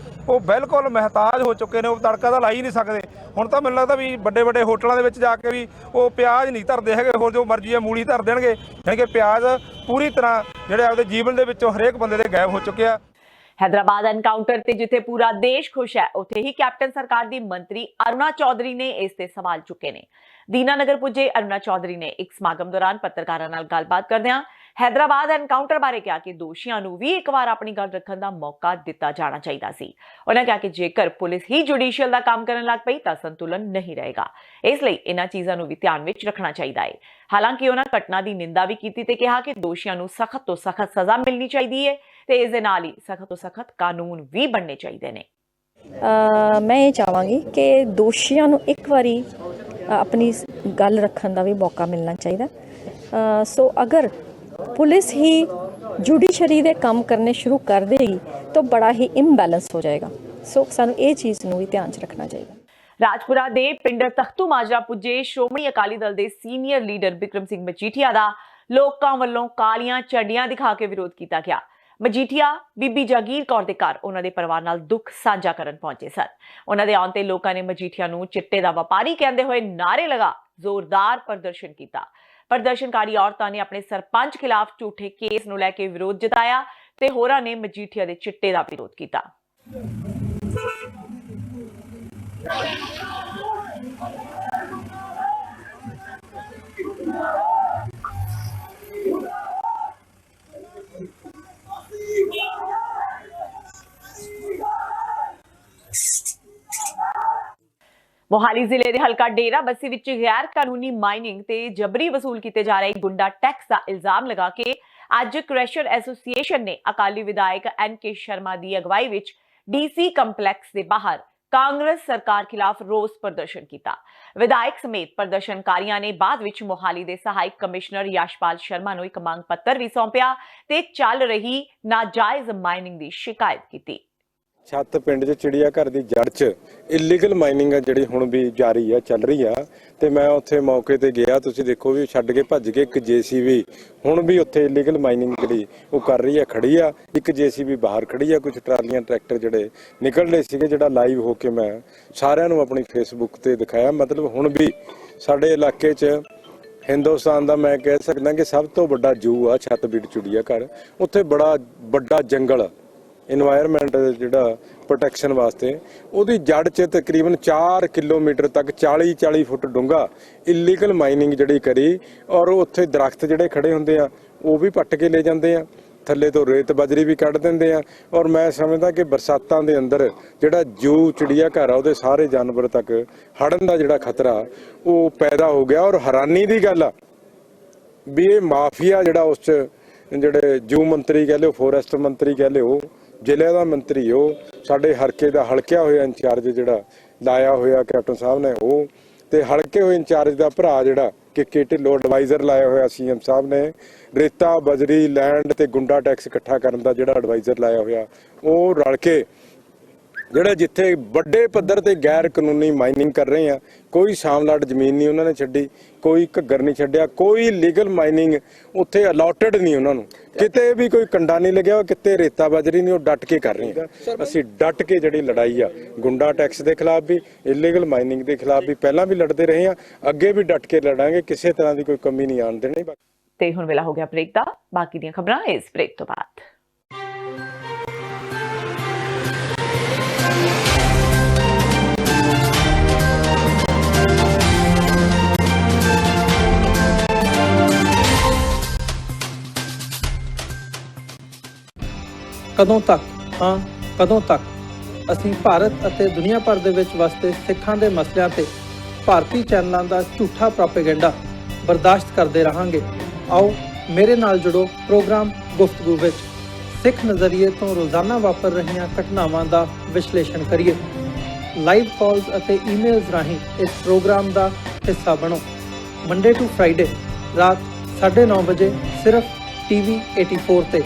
ਉਹ ਬਿਲਕੁਲ ਮਹਿਤਾਜ ਹੋ ਚੁੱਕੇ ਨੇ, ਉਹ ਤੜਕਾ ਤਾਂ ਲਾ ਹੀ ਨਹੀਂ ਸਕਦੇ। ਹੁਣ ਤਾਂ ਮੈਨੂੰ ਲੱਗਦਾ ਵੀ ਵੱਡੇ ਹੋਟਲਾਂ ਦੇ ਵਿੱਚ ਜਾ ਕੇ ਵੀ ਉਹ ਪਿਆਜ਼ ਨਹੀਂ ਧਰਦੇ ਹੈਗੇ, ਹੋਰ ਜੋ ਮਰਜ਼ੀ ਆ ਮੂਲੀ ਧਰ ਦੇਣਗੇ। ਯਾਨੀ ਕਿ ਪਿਆਜ਼ ਪੂਰੀ ਤਰ੍ਹਾਂ ਜਿਹੜੇ ਆਪਦੇ ਜੀਵਨ ਦੇ ਵਿੱਚੋਂ ਹਰੇਕ ਬੰਦੇ ਦੇ ਗਾਇਬ ਹੋ ਚੁੱਕਿਆ। हैदराबाद एनकाउंटर ते जिथे पूरा देश खुश है उत्थे ही कैप्टन सरकार दी मंत्री अरुणा चौधरी ने इस ते सवाल चुके ने। दीनानगर पुजे अरुणा चौधरी ने एक समागम दौरान पत्रकारां नाल गलबात करदियां हैदराबाद एनकाउंटर बारे कहा कि दोषियों नूं भी एक बार अपनी गल रखण दा मौका दिता जाना चाहिदा सी। उन्होंने कहा कि जेकर पुलिस ही जुडिशियल दा काम करन लग पई तां संतुलन नहीं रहेगा, इसलिए इन्हां चीज़ां नूं भी ध्यान विच रखना चाहिदा है। हालांकि उन्होंने घटना की निंदा भी की ते कहा कि दोषियों नूं सख्त तो सख्त सज़ा मिलनी चाहिए है ते इस दे नाल ही सख्त तो सख्त कानून भी बनने चाहिए ने। मैं ये चाहांगी कि दोषियों नूं एक बारी अपनी गल रखण दा भी मौका मिलना चाहिए। सो अगर पुलिस ही जुडिशरी दे काम करने शुरू कर देगी तो बड़ा ही इम्बैलेंस हो जाएगा। सो सानू ये चीज़ नूं भी ध्यान च रखना चाहिए। राजपुरा दे पिंड तख्तू माजरा पुजे श्रोमणी अकाली दल दे सीनियर लीडर बिक्रम सिंह मजीठिया दा लोकां वल्लों कालियां झंडियां दिखा के विरोध किया गया। मजीठिया बीबी जागीर कौर दे घर उन्हां दे परिवार नाल दुख साझा करन पहुंचे सन। उन्हां दे आउण ते लोकां ने मजीठिया नूं चिट्टे दा व्यापारी कहंदे होए नारे लगा जोरदार प्रदर्शन किया। प्रदर्शनकारी औरतां ने अपने सरपंच खिलाफ झूठे केस नूं लैके विरोध जताया ते होरां ने मजीठिया दे चिट्टे दा विरोध किया। मोहाली जिले के हलका डेरा बस्सी विच गैर कानूनी माइनिंग ते जबरी वसूल किए जा रहे गुंडा टैक्स का इल्जाम लगा के अज क्रैशर एसोसीएशन ने अकाली विधायक NK शर्मा की अगवाई विच DC कंपलैक्स के बाहर कांग्रेस सरकार खिलाफ रोस प्रदर्शन किया। विधायक समेत प्रदर्शनकारियों ने बाद विच मोहाली के सहायक कमिश्नर यशपाल शर्मा नूं एक मंग पत्र भी सौंपिया ते चल रही नाजायज माइनिंग की शिकायत की। ਛੱਤ ਪਿੰਡ 'ਚ ਚਿੜੀਆ ਘਰ ਦੀ ਜੜ 'ਚ ਇਲੀਗਲ ਮਾਈਨਿੰਗ ਆ ਜਿਹੜੀ ਹੁਣ ਵੀ ਜਾਰੀ ਆ, ਚੱਲ ਰਹੀ ਆ। ਤੇ ਮੈਂ ਉੱਥੇ ਮੌਕੇ ਤੇ ਗਿਆ, ਤੁਸੀਂ ਦੇਖੋ ਵੀ ਛੱਡ ਕੇ ਭੱਜ ਕੇ ਇੱਕ JCB ਹੁਣ ਵੀ ਉੱਥੇ ਇਲੀਗਲ ਮਾਈਨਿੰਗ ਜਿਹੜੀ ਉਹ ਕਰ ਰਹੀ ਆ, ਖੜੀ ਆ। ਇੱਕ JCB ਬਾਹਰ ਖੜੀ ਆ, ਕੁਝ ਟਰਾਲੀਆਂ ਟਰੈਕਟਰ ਜਿਹੜੇ ਨਿਕਲ ਰਹੇ ਸੀਗੇ, ਜਿਹੜਾ ਲਾਈਵ ਹੋ ਕੇ ਮੈਂ ਸਾਰਿਆਂ ਨੂੰ ਆਪਣੀ ਫੇਸਬੁੱਕ ਤੇ ਦਿਖਾਇਆ। ਮਤਲਬ ਹੁਣ ਵੀ ਸਾਡੇ ਇਲਾਕੇ 'ਚ ਹਿੰਦੁਸਤਾਨ ਦਾ ਮੈਂ ਕਹਿ ਸਕਦਾ ਕਿ ਸਭ ਤੋਂ ਵੱਡਾ ਜੂ ਆ ਛੱਤਬੀੜ ਚਿੜੀਆ ਘਰ। ਉੱਥੇ ਬੜਾ ਵੱਡਾ ਜੰਗਲ ਇਨਵਾਇਰਨਮੈਂਟ ਜਿਹੜਾ ਪ੍ਰੋਟੈਕਸ਼ਨ ਵਾਸਤੇ ਉਹਦੀ ਜੜ 'ਚ ਤਕਰੀਬਨ 4 ਕਿਲੋਮੀਟਰ ਤੱਕ 40 ਫੁੱਟ ਡੂੰਘਾ ਇਲੀਗਲ ਮਾਈਨਿੰਗ ਜਿਹੜੀ ਕਰੀ। ਔਰ ਉੱਥੇ ਦਰਖਤ ਜਿਹੜੇ ਖੜੇ ਹੁੰਦੇ ਆ ਉਹ ਵੀ ਪੱਟ ਕੇ ਲੈ ਜਾਂਦੇ ਆ, ਥੱਲੇ ਤੋਂ ਰੇਤ ਬਜਰੀ ਵੀ ਕੱਢ ਦਿੰਦੇ ਆ। ਔਰ ਮੈਂ ਸਮਝਦਾ ਕਿ ਬਰਸਾਤਾਂ ਦੇ ਅੰਦਰ ਜਿਹੜਾ ਜੂ ਚਿੜੀਆ ਘਰ ਆ ਉਹਦੇ ਸਾਰੇ ਜਾਨਵਰ ਤੱਕ ਹੜਨ ਦਾ ਜਿਹੜਾ ਖਤਰਾ ਉਹ ਪੈਦਾ ਹੋ ਗਿਆ। ਔਰ ਹੈਰਾਨੀ ਦੀ ਗੱਲ ਆ ਵੀ ਇਹ ਮਾਫੀਆ ਜਿਹੜਾ ਉਸ 'ਚ ਜਿਹੜੇ ਜੂ ਮੰਤਰੀ ਕਹਿ ਲਿਓ, ਫੋਰੈਸਟ ਮੰਤਰੀ ਕਹਿ ਲਿਓ, ਜ਼ਿਲ੍ਹੇ ਦਾ ਮੰਤਰੀ, ਉਹ ਸਾਡੇ ਹਲਕੇ ਦਾ ਹਲਕਿਆ ਹੋਇਆ ਇੰਚਾਰਜ ਜਿਹੜਾ ਲਾਇਆ ਹੋਇਆ ਕੈਪਟਨ ਸਾਹਿਬ ਨੇ ਉਹ, ਤੇ ਹਲਕੇ ਹੋਏ ਇੰਚਾਰਜ ਦਾ ਭਰਾ ਜਿਹੜਾ ਕੇ ਢਿੱਲੋਂ ਐਡਵਾਈਜ਼ਰ ਲਾਇਆ ਹੋਇਆ ਸੀਐਮ ਸਾਹਿਬ ਨੇ, ਰੇਤਾ ਬਜਰੀ ਲੈਂਡ ਤੇ ਗੁੰਡਾ ਟੈਕਸ ਇਕੱਠਾ ਕਰਨ ਦਾ ਜਿਹੜਾ ਐਡਵਾਈਜ਼ਰ ਲਾਇਆ ਹੋਇਆ, ਉਹ ਰਲ ਕੇ ਜਿਹੜਾ ਜਿੱਥੇ ਵੱਡੇ ਪੱਧਰ ਤੇ ਗੈਰ ਕਾਨੂੰਨੀ ਮਾਈਨਿੰਗ ਕਰ ਰਹੇ ਆ, ਕੋਈ ਸ਼ਾਮਲਾਟ ਜ਼ਮੀਨ ਨਹੀਂ ਉਹਨਾਂ ਨੇ ਛੱਡੀ, ਕੋਈ ਘੱਗਰ ਨਹੀਂ ਛੱਡਿਆ, ਕੋਈ ਲੀਗਲ ਮਾਈਨਿੰਗ ਉੱਥੇ ਅਲਾਟਡ ਨਹੀਂ ਉਹਨਾਂ ਨੂੰ, ਕਿਤੇ ਵੀ ਕੋਈ ਕੰਡਾ ਨਹੀਂ ਲੱਗਿਆ, ਕਿਤੇ ਰੇਤਾ ਬਜਰੀ ਨਹੀਂ, ਉਹ ਡਟ ਕੇ ਕਰ ਰਹੇ ਆ। ਅਸੀਂ ਡਟ ਕੇ ਜਿਹੜੀ ਲੜਾਈ ਆ ਗੁੰਡਾ ਟੈਕਸ ਦੇ ਖਿਲਾਫ ਵੀ, ਇਲੀਗਲ ਮਾਈਨਿੰਗ ਦੇ ਖਿਲਾਫ ਵੀ ਪਹਿਲਾਂ ਵੀ ਲੜਦੇ ਰਹੇ ਆ, ਅੱਗੇ ਵੀ ਡਟ ਕੇ ਲੜਾਂਗੇ, ਕਿਸੇ ਤਰ੍ਹਾਂ ਦੀ ਕੋਈ ਕਮੀ ਨਹੀਂ ਆਉਣ ਦੇਣੀ। ਤੇ ਹੁਣ ਵੇਲਾ ਹੋ ਗਿਆ ਬ੍ਰੇਕ ਦਾ, ਬਾਕੀ ਦੀਆਂ ਖਬਰਾਂ ਇਸ ਬ੍ਰੇਕ ਤੋਂ ਬਾਅਦ। ਕਦੋਂ ਤੱਕ ਕਦੋਂ ਤੱਕ ਅਸੀਂ ਭਾਰਤ ਅਤੇ ਦੁਨੀਆ ਭਰ ਦੇ ਵਿੱਚ ਵਸਦੇ ਸਿੱਖਾਂ ਦੇ ਮਸਲਿਆਂ ਤੇ ਭਾਰਤੀ ਚੈਨਲਾਂ ਦਾ ਝੂਠਾ ਪ੍ਰੋਪੇਗੈਂਡਾ ਬਰਦਾਸ਼ਤ ਕਰਦੇ ਰਹਾਂਗੇ। ਆਓ ਮੇਰੇ ਨਾਲ ਜੁੜੋ ਪ੍ਰੋਗਰਾਮ ਗੁਫ਼ਤਗੂ ਵਿੱਚ, ਸਿੱਖ ਨਜ਼ਰੀਏ ਤੋਂ ਰੋਜ਼ਾਨਾ ਵਾਪਰ ਰਹੀਆਂ ਘਟਨਾਵਾਂ ਦਾ ਵਿਸ਼ਲੇਸ਼ਣ ਕਰੀਏ। ਲਾਈਵ ਕਾਲਸ ਅਤੇ ਈਮੇਲਸ ਰਾਹੀਂ ਇਸ ਪ੍ਰੋਗਰਾਮ ਦਾ ਹਿੱਸਾ ਬਣੋ। ਮੰਡੇ ਟੂ ਫਰਾਈਡੇ ਰਾਤ 9:30 ਵਜੇ ਸਿਰਫ TV 84 ਤੇ।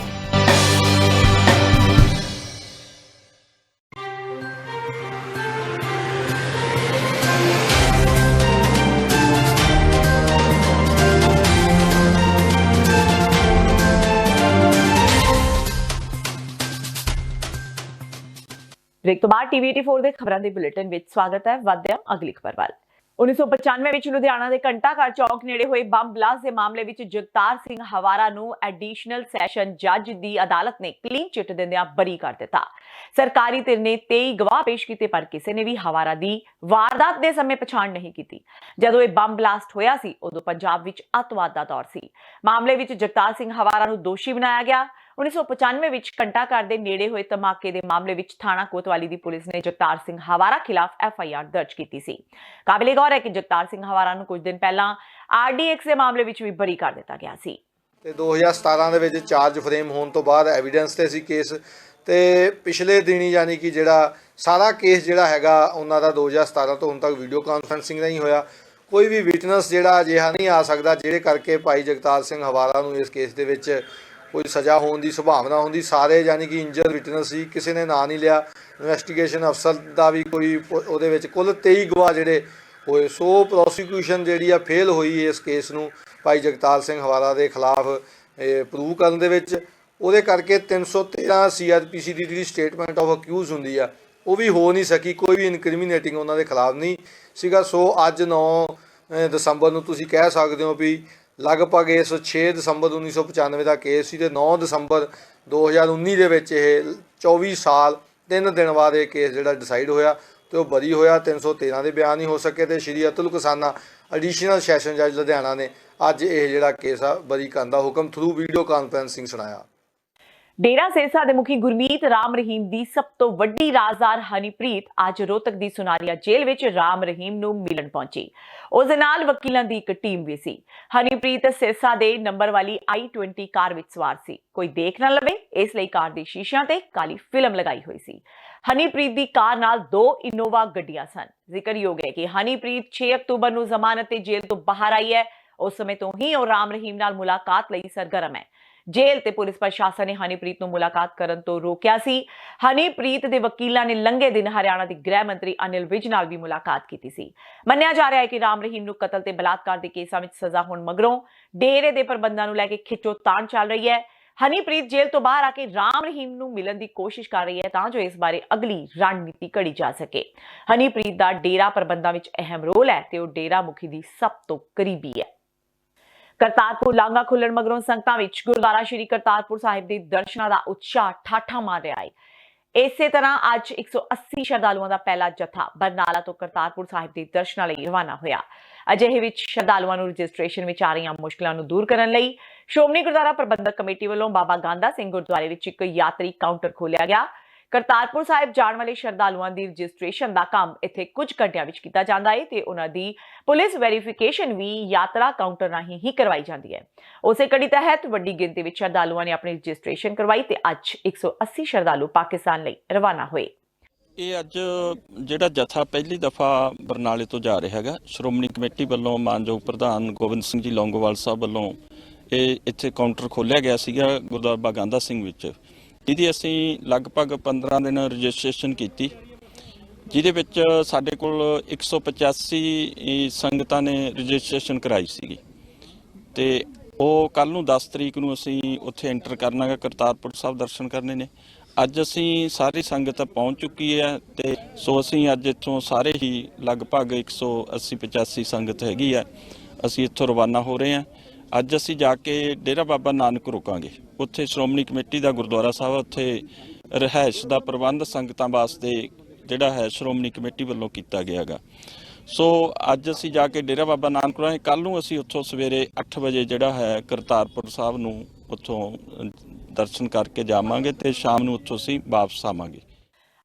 ਬ੍ਰੇਕ ਤੋਂ ਬਾਅਦ TV 84 ਦੇ ਖਬਰਾਂ ਦੇ ਬੁਲੇਟਿਨ ਵਿੱਚ ਸਵਾਗਤ ਹੈ। ਵਧਦੇ ਅਗਲੀ ਖਬਰ ਵੱਲ। 1995 ਵਿੱਚ ਲੁਧਿਆਣਾ ਦੇ ਘੰਟਾ ਘਰ ਚੌਕ ਨੇੜੇ ਹੋਏ ਬੰਬ ਬਲਾਸਟ ਦੇ ਮਾਮਲੇ ਵਿੱਚ ਜਗਤਾਰ ਸਿੰਘ ਹਵਾਰਾ ਨੂੰ ਐਡੀਸ਼ਨਲ ਸੈਸ਼ਨ ਜੱਜ ਦੀ ਅਦਾਲਤ ਨੇ ਕਲੀਨ ਚਿੱਟ ਦਿੰਦਿਆਂ ਬਰੀ ਕਰ ਦਿੱਤਾ। ਸਰਕਾਰੀ ਧਿਰ ਨੇ 23 ਗਵਾਹ ਪੇਸ਼ ਕੀਤੇ, ਪਰ ਕਿਸੇ ਨੇ ਵੀ ਹਵਾਰਾ ਦੀ ਵਾਰਦਾਤ ਦੇ ਸਮੇਂ ਪਛਾਣ ਨਹੀਂ ਕੀਤੀ। ਜਦੋਂ ਇਹ ਬੰਬ ਬਲਾਸਟ ਹੋਇਆ ਸੀ, ਉਦੋਂ ਪੰਜਾਬ ਵਿੱਚ ਅੱਤਵਾਦ ਦਾ ਦੌਰ ਸੀ। ਮਾਮਲੇ ਵਿੱਚ ਜਗਤਾਰ ਸਿੰਘ ਹਵਾਰਾ ਨੂੰ ਦੋਸ਼ੀ ਬਣਾਇਆ ਗਿਆ। 1995 ਵਿੱਚ ਘੰਟਾ ਘਰ ਦੇ ਨੇੜੇ ਹੋਏ ਧਮਾਕੇ ਦੇ ਮਾਮਲੇ ਵਿੱਚ ਥਾਣਾ ਕੋਤਵਾਲੀ ਦੀ ਪੁਲਿਸ ਨੇ ਜਗਤਾਰ ਸਿੰਘ ਹਵਾਰਾ ਖਿਲਾਫ FIR ਦਰਜ ਕੀਤੀ ਸੀ। ਕਾਬਿਲੇ ਗੌਰ ਹੈ ਕਿ ਜਗਤਾਰ ਸਿੰਘ ਹਵਾਰਾ ਨੂੰ ਕੁਝ ਦਿਨ ਪਹਿਲਾਂ RDX ਦੇ ਮਾਮਲੇ ਵਿੱਚ ਵੀ ਬਰੀ ਕਰ ਦਿੱਤਾ ਗਿਆ ਸੀ ਤੇ 2017 ਦੇ ਵਿੱਚ ਚਾਰਜ ਫਰੇਮ ਹੋਣ ਤੋਂ ਬਾਅਦ ਐਵੀਡੈਂਸ ਤੇ ਸੀ ਕੇਸ, ਤੇ ਪਿਛਲੇ ਦਿਨੀ ਯਾਨੀ ਕਿ ਜਿਹੜਾ ਸਾਰਾ ਕੇਸ ਜਿਹੜਾ ਹੈਗਾ ਉਹਨਾਂ ਦਾ 2017 ਤੋਂ ਹੁਣ ਤੱਕ ਵੀਡੀਓ ਕਾਨਫਰੰਸਿੰਗ ਨਹੀਂ ਹੋਇਆ। ਕੋਈ ਵੀ ਵਿਟਨੈਸ ਜਿਹੜਾ ਅਜਿਹਾ ਨਹੀਂ ਆ ਸਕਦਾ ਜਿਹੜੇ ਕਰਕੇ ਭਾਈ ਜਗਤਾਰ ਸਿੰਘ ਹਵਾਰਾ ਨੂੰ ਇਸ ਕੇਸ ਦੇ ਵਿੱਚ ਕੋਈ ਸਜ਼ਾ ਹੋਣ ਦੀ ਸੰਭਾਵਨਾ ਹੁੰਦੀ। ਸਾਰੇ ਯਾਨੀ ਕਿ ਇੰਜਰ ਵਿਟਨੈਸ ਸੀ, ਕਿਸੇ ਨੇ ਨਾਂ ਨਹੀਂ ਲਿਆ। ਇਨਵੈਸਟੀਗੇਸ਼ਨ ਅਫਸਰ ਦਾ ਵੀ ਕੋਈ ਉਹਦੇ ਵਿੱਚ ਕੁੱਲ 23 ਗਵਾਹ ਜਿਹੜੇ ਹੋਏ। ਸੋ ਪ੍ਰੋਸੀਕਿਊਸ਼ਨ ਜਿਹੜੀ ਆ ਫੇਲ ਹੋਈ ਇਸ ਕੇਸ ਨੂੰ ਭਾਈ ਜਗਤਾਰ ਸਿੰਘ ਹਵਾਰਾ ਦੇ ਖਿਲਾਫ ਪ੍ਰੂਵ ਕਰਨ ਦੇ ਵਿੱਚ। ਉਹਦੇ ਕਰਕੇ 313 CRPC ਦੀ ਜਿਹੜੀ ਸਟੇਟਮੈਂਟ ਆਫ ਅਕਿਊਜ਼ ਹੁੰਦੀ ਆ ਉਹ ਵੀ ਹੋ ਨਹੀਂ ਸਕੀ, ਕੋਈ ਵੀ ਇਨਕ੍ਰਿਮੀਨੇਟਿੰਗ ਉਹਨਾਂ ਦੇ ਖਿਲਾਫ ਨਹੀਂ ਸੀਗਾ। ਸੋ ਅੱਜ 9 ਦਸੰਬਰ ਨੂੰ ਤੁਸੀਂ ਕਹਿ ਸਕਦੇ ਹੋ ਵੀ ਲਗਭਗ ਇਸ 6 ਦਸੰਬਰ 1995 ਦਾ ਕੇਸ ਸੀ ਤੇ 9 ਦਸੰਬਰ 2019 ਦੇ ਵਿੱਚ ਇਹ 24 ਸਾਲ 3 ਦਿਨ ਬਾਅਦ ਇਹ ਕੇਸ ਜਿਹੜਾ ਡਿਸਾਈਡ ਹੋਇਆ ਤੇ ਉਹ ਬਰੀ ਹੋਇਆ। 313 ਦੇ ਬਿਆਨ ਹੀ ਹੋ ਸਕੇ ਤੇ ਸ਼੍ਰੀ ਅਤੁਲ ਕਸਾਨਾ ਐਡੀਸ਼ਨਲ ਸੈਸ਼ਨ ਜੱਜ ਲੁਧਿਆਣਾ ਨੇ ਅੱਜ ਇਹ ਜਿਹੜਾ ਕੇਸ ਆ ਬਰੀ ਕਰਨ ਦਾ ਹੁਕਮ ਥਰੂ ਵੀਡੀਓ ਕਾਨਫਰੰਸਿੰਗ ਸੁਣਾਇਆ। ਡੇਰਾ ਸਿਰਸਾ ਦੇ ਮੁਖੀ ਗੁਰਮੀਤ ਰਾਮ ਰਹੀਮ ਦੀ ਸਭ ਤੋਂ ਵੱਡੀ ਰਾਜ਼ਦਾਰ ਹਨੀਪ੍ਰੀਤ ਅੱਜ ਰੋਹਤਕ ਦੀ ਸੁਨਾਰੀਆ ਜੇਲ੍ਹ ਵਿੱਚ ਰਾਮ ਰਹੀਮ ਨੂੰ ਮਿਲਣ ਪਹੁੰਚੀ। ਉਸ ਦੇ ਨਾਲ ਵਕੀਲਾਂ ਦੀ ਇੱਕ ਟੀਮ ਵੀ ਸੀ। ਹਨੀਪ੍ਰੀਤ ਸਿਰਸਾ ਦੇ ਨੰਬਰ ਵਾਲੀ i20 ਕਾਰ ਵਿੱਚ ਸਵਾਰ ਸੀ। ਕੋਈ ਦੇਖ ਨਾ ਲਵੇ ਇਸ ਲਈ ਕਾਰ ਦੇ ਸ਼ੀਸ਼ਿਆਂ ਤੇ ਕਾਲੀ ਫਿਲਮ ਲਗਾਈ ਹੋਈ ਸੀ। ਹਨੀਪ੍ਰੀਤ ਦੀ ਕਾਰ ਨਾਲ 2 ਇਨੋਵਾ ਗੱਡੀਆਂ ਸਨ। ਜ਼ਿਕਰਯੋਗ ਹੈ ਕਿ ਹਨੀਪ੍ਰੀਤ 6 ਅਕਤੂਬਰ ਨੂੰ ਜ਼ਮਾਨਤ ਤੇ ਜੇਲ੍ਹ ਤੋਂ ਬਾਹਰ ਆਈ ਹੈ। ਉਸ ਸਮੇਂ ਤੋਂ ਹੀ ਉਹ ਰਾਮ ਰਹੀਮ ਨਾਲ ਮੁਲਾਕਾਤ ਲਈ ਸਰਗਰਮ ਹੈ। ਜੇਲ੍ਹ ਤੇ ਪੁਲਿਸ ਪ੍ਰਸ਼ਾਸਨ ਨੇ ਹਨੀਪ੍ਰੀਤ ਨੂੰ ਮੁਲਾਕਾਤ ਕਰਨ ਤੋਂ ਰੋਕਿਆ ਸੀ। ਹਨੀਪ੍ਰੀਤ ਦੇ ਵਕੀਲਾਂ ਨੇ ਲੰਘੇ ਦਿਨ ਹਰਿਆਣਾ ਦੇ ਗ੍ਰਹਿ ਮੰਤਰੀ ਅਨਿਲ ਵਿਜ ਨਾਲ ਵੀ ਮੁਲਾਕਾਤ ਕੀਤੀ ਸੀ। ਮੰਨਿਆ ਜਾ ਰਿਹਾ ਹੈ ਕਿ ਰਾਮ ਰਹੀਮ ਨੂੰ ਕਤਲ ਤੇ ਬਲਾਤਕਾਰ ਦੇ ਕੇਸਾਂ ਵਿੱਚ ਸਜ਼ਾ ਹੋਣ ਮਗਰੋਂ ਡੇਰੇ ਦੇ ਪ੍ਰਬੰਧਾਂ ਨੂੰ ਲੈ ਕੇ ਖਿੱਚੋਤਾਣ ਚੱਲ ਰਹੀ ਹੈ। ਹਨੀਪ੍ਰੀਤ ਜੇਲ੍ਹ ਤੋਂ ਬਾਹਰ ਆ ਕੇ ਰਾਮ ਰਹੀਮ ਨੂੰ ਮਿਲਣ ਦੀ ਕੋਸ਼ਿਸ਼ ਕਰ ਰਹੀ ਹੈ ਤਾਂ ਜੋ ਇਸ ਬਾਰੇ ਅਗਲੀ ਰਣਨੀਤੀ ਘੜੀ ਜਾ ਸਕੇ। ਹਨੀਪ੍ਰੀਤ ਦਾ ਡੇਰਾ ਪ੍ਰਬੰਧਾਂ ਵਿੱਚ ਅਹਿਮ ਰੋਲ ਹੈ ਤੇ ਉਹ ਡੇਰਾ ਮੁਖੀ ਦੀ ਸਭ ਤੋਂ ਕਰੀਬੀ ਹੈ। ਕਰਤਾਰਪੁਰ ਲਾਂਘਾ ਖੁੱਲਣ ਮਗਰੋਂ ਸੰਗਤਾਂ ਵਿੱਚ ਗੁਰਦੁਆਰਾ ਸ਼੍ਰੀ ਕਰਤਾਰਪੁਰ ਸਾਹਿਬ ਦੇ ਦਰਸ਼ਨਾਂ ਦਾ ਉਤਸ਼ਾਹ ਠਾਠਾਂ ਮਾਰ ਰਿਹਾ ਹੈ। ਇਸੇ ਤਰ੍ਹਾਂ ਅੱਜ 180 ਸ਼ਰਧਾਲੂਆਂ ਦਾ ਪਹਿਲਾ ਜਥਾ ਬਰਨਾਲਾ ਤੋਂ ਕਰਤਾਰਪੁਰ ਸਾਹਿਬ ਦੇ ਦਰਸ਼ਨਾਂ ਲਈ ਰਵਾਨਾ ਹੋਇਆ। ਅਜਿਹੇ ਵਿੱਚ ਸ਼ਰਧਾਲੂਆਂ ਨੂੰ ਰਜਿਸਟ੍ਰੇਸ਼ਨ ਵਿੱਚ ਆ ਰਹੀਆਂ ਮੁਸ਼ਕਲਾਂ ਨੂੰ ਦੂਰ ਕਰਨ ਲਈ ਸ਼੍ਰੋਮਣੀ ਗੁਰਦੁਆਰਾ ਪ੍ਰਬੰਧਕ ਕਮੇਟੀ ਵੱਲੋਂ ਬਾਬਾ ਗਾਂਧਾ ਸਿੰਘ ਗੁਰਦੁਆਰੇ ਵਿੱਚ ਇੱਕ ਯਾਤਰੀ ਕਾਊਂਟਰ ਖੋਲ੍ਹਿਆ ਗਿਆ। ਕਰਤਾਰਪੁਰ ਸਾਹਿਬ ਜਾਣ ਵਾਲੇ ਸ਼ਰਧਾਲੂਆਂ ਦੀ ਰਜਿਸਟ੍ਰੇਸ਼ਨ ਦਾ ਕੰਮ ਇੱਥੇ ਕੁਝ ਘੰਟਿਆਂ ਵਿੱਚ ਕੀਤਾ ਜਾਂਦਾ ਹੈ ਤੇ ਉਹਨਾਂ ਦੀ ਪੁਲਿਸ ਵੈਰੀਫਿਕੇਸ਼ਨ ਵੀ ਯਾਤਰਾ ਕਾਊਂਟਰ ਰਾਹੀਂ ਹੀ ਕਰਵਾਈ ਜਾਂਦੀ ਹੈ। ਉਸੇ ਕੜੀ ਤਹਿਤ ਵੱਡੀ ਗਿਣਤੀ ਵਿੱਚ ਸ਼ਰਧਾਲੂਆਂ ਨੇ ਆਪਣੀ ਰਜਿਸਟ੍ਰੇਸ਼ਨ ਕਰਵਾਈ ਤੇ ਅੱਜ 180 ਸ਼ਰਧਾਲੂ ਪਾਕਿਸਤਾਨ ਲਈ ਰਵਾਨਾ ਹੋਏ। ਇਹ ਅੱਜ ਜਿਹੜਾ ਜਥਾ ਪਹਿਲੀ ਦਫਾ ਬਰਨਾਲੇ ਤੋਂ ਜਾ ਰਿਹਾ ਹੈਗਾ, ਸ਼੍ਰੋਮਣੀ ਕਮੇਟੀ ਵੱਲੋਂ ਮਾਨਯੋਗ ਪ੍ਰਧਾਨ ਗੋਬਿੰਦ ਸਿੰਘ ਜੀ ਲੌਂਗੋਵਾਲ ਸਾਹਿਬ ਵੱਲੋਂ ਇਹ ਇੱਥੇ ਕਾਊਂਟਰ ਖੋਲ੍ਹਿਆ ਗਿਆ ਸੀਗਾ ਗੁਰਦੁਆਰਾ ਬਾਬਾ ਗਾਂਧਾ ਸਿੰਘ ਵਿੱਚ, ਜਿਹਦੀ ਅਸੀਂ ਲਗਭਗ 15 ਦਿਨ ਰਜਿਸਟ੍ਰੇਸ਼ਨ ਕੀਤੀ, ਜਿਹਦੇ ਵਿੱਚ ਸਾਡੇ ਕੋਲ 185 ਸੰਗਤਾਂ ਨੇ ਰਜਿਸਟ੍ਰੇਸ਼ਨ ਕਰਾਈ ਸੀਗੀ ਤੇ ਉਹ ਕੱਲ ਨੂੰ 10 ਤਰੀਕ ਨੂੰ ਅਸੀਂ ਉੱਥੇ ਐਂਟਰ ਕਰਨਾ ਹੈ, ਕਰਤਾਰਪੁਰ ਸਾਹਿਬ ਦਰਸ਼ਨ ਕਰਨੇ ਨੇ। ਅੱਜ ਅਸੀਂ ਸਾਰੀ ਸੰਗਤ ਪਹੁੰਚ ਚੁੱਕੀ ਹੈ ਤੇ ਸੋ ਅਸੀਂ ਅੱਜ ਇੱਥੋਂ ਸਾਰੇ ਹੀ ਲਗਭਗ 180-85 ਸੰਗਤ ਹੈਗੀ ਹੈ, ਅਸੀਂ ਇੱਥੋਂ ਰਵਾਨਾ ਹੋ ਰਹੇ ਹਾਂ। ਅੱਜ ਅਸੀਂ ਜਾ ਕੇ ਡੇਰਾ ਬਾਬਾ ਨਾਨਕ ਰੁਕਾਂਗੇ, ਉੱਥੇ ਸ਼੍ਰੋਮਣੀ ਕਮੇਟੀ ਦਾ ਗੁਰਦੁਆਰਾ ਸਾਹਿਬ, ਉੱਥੇ ਰਿਹਾਇਸ਼ ਦਾ ਪ੍ਰਬੰਧ ਸੰਗਤਾਂ ਵਾਸਤੇ ਜਿਹੜਾ ਹੈ ਸ਼੍ਰੋਮਣੀ ਕਮੇਟੀ ਵੱਲੋਂ ਕੀਤਾ ਗਿਆ ਹੈਗਾ। ਸੋ ਅੱਜ ਅਸੀਂ ਜਾ ਕੇ ਡੇਰਾ ਬਾਬਾ ਨਾਨਕ ਰੁਕਾਂਗੇ। ਕੱਲ ਨੂੰ ਅਸੀਂ ਉੱਥੋਂ ਸਵੇਰੇ 8 ਵਜੇ ਜਿਹੜਾ ਹੈ ਕਰਤਾਰਪੁਰ ਸਾਹਿਬ ਨੂੰ ਉੱਥੋਂ ਦਰਸ਼ਨ ਕਰਕੇ ਜਾਵਾਂਗੇ ਤੇ ਸ਼ਾਮ ਨੂੰ ਉੱਥੋਂ ਅਸੀਂ ਵਾਪਸ ਆਵਾਂਗੇ।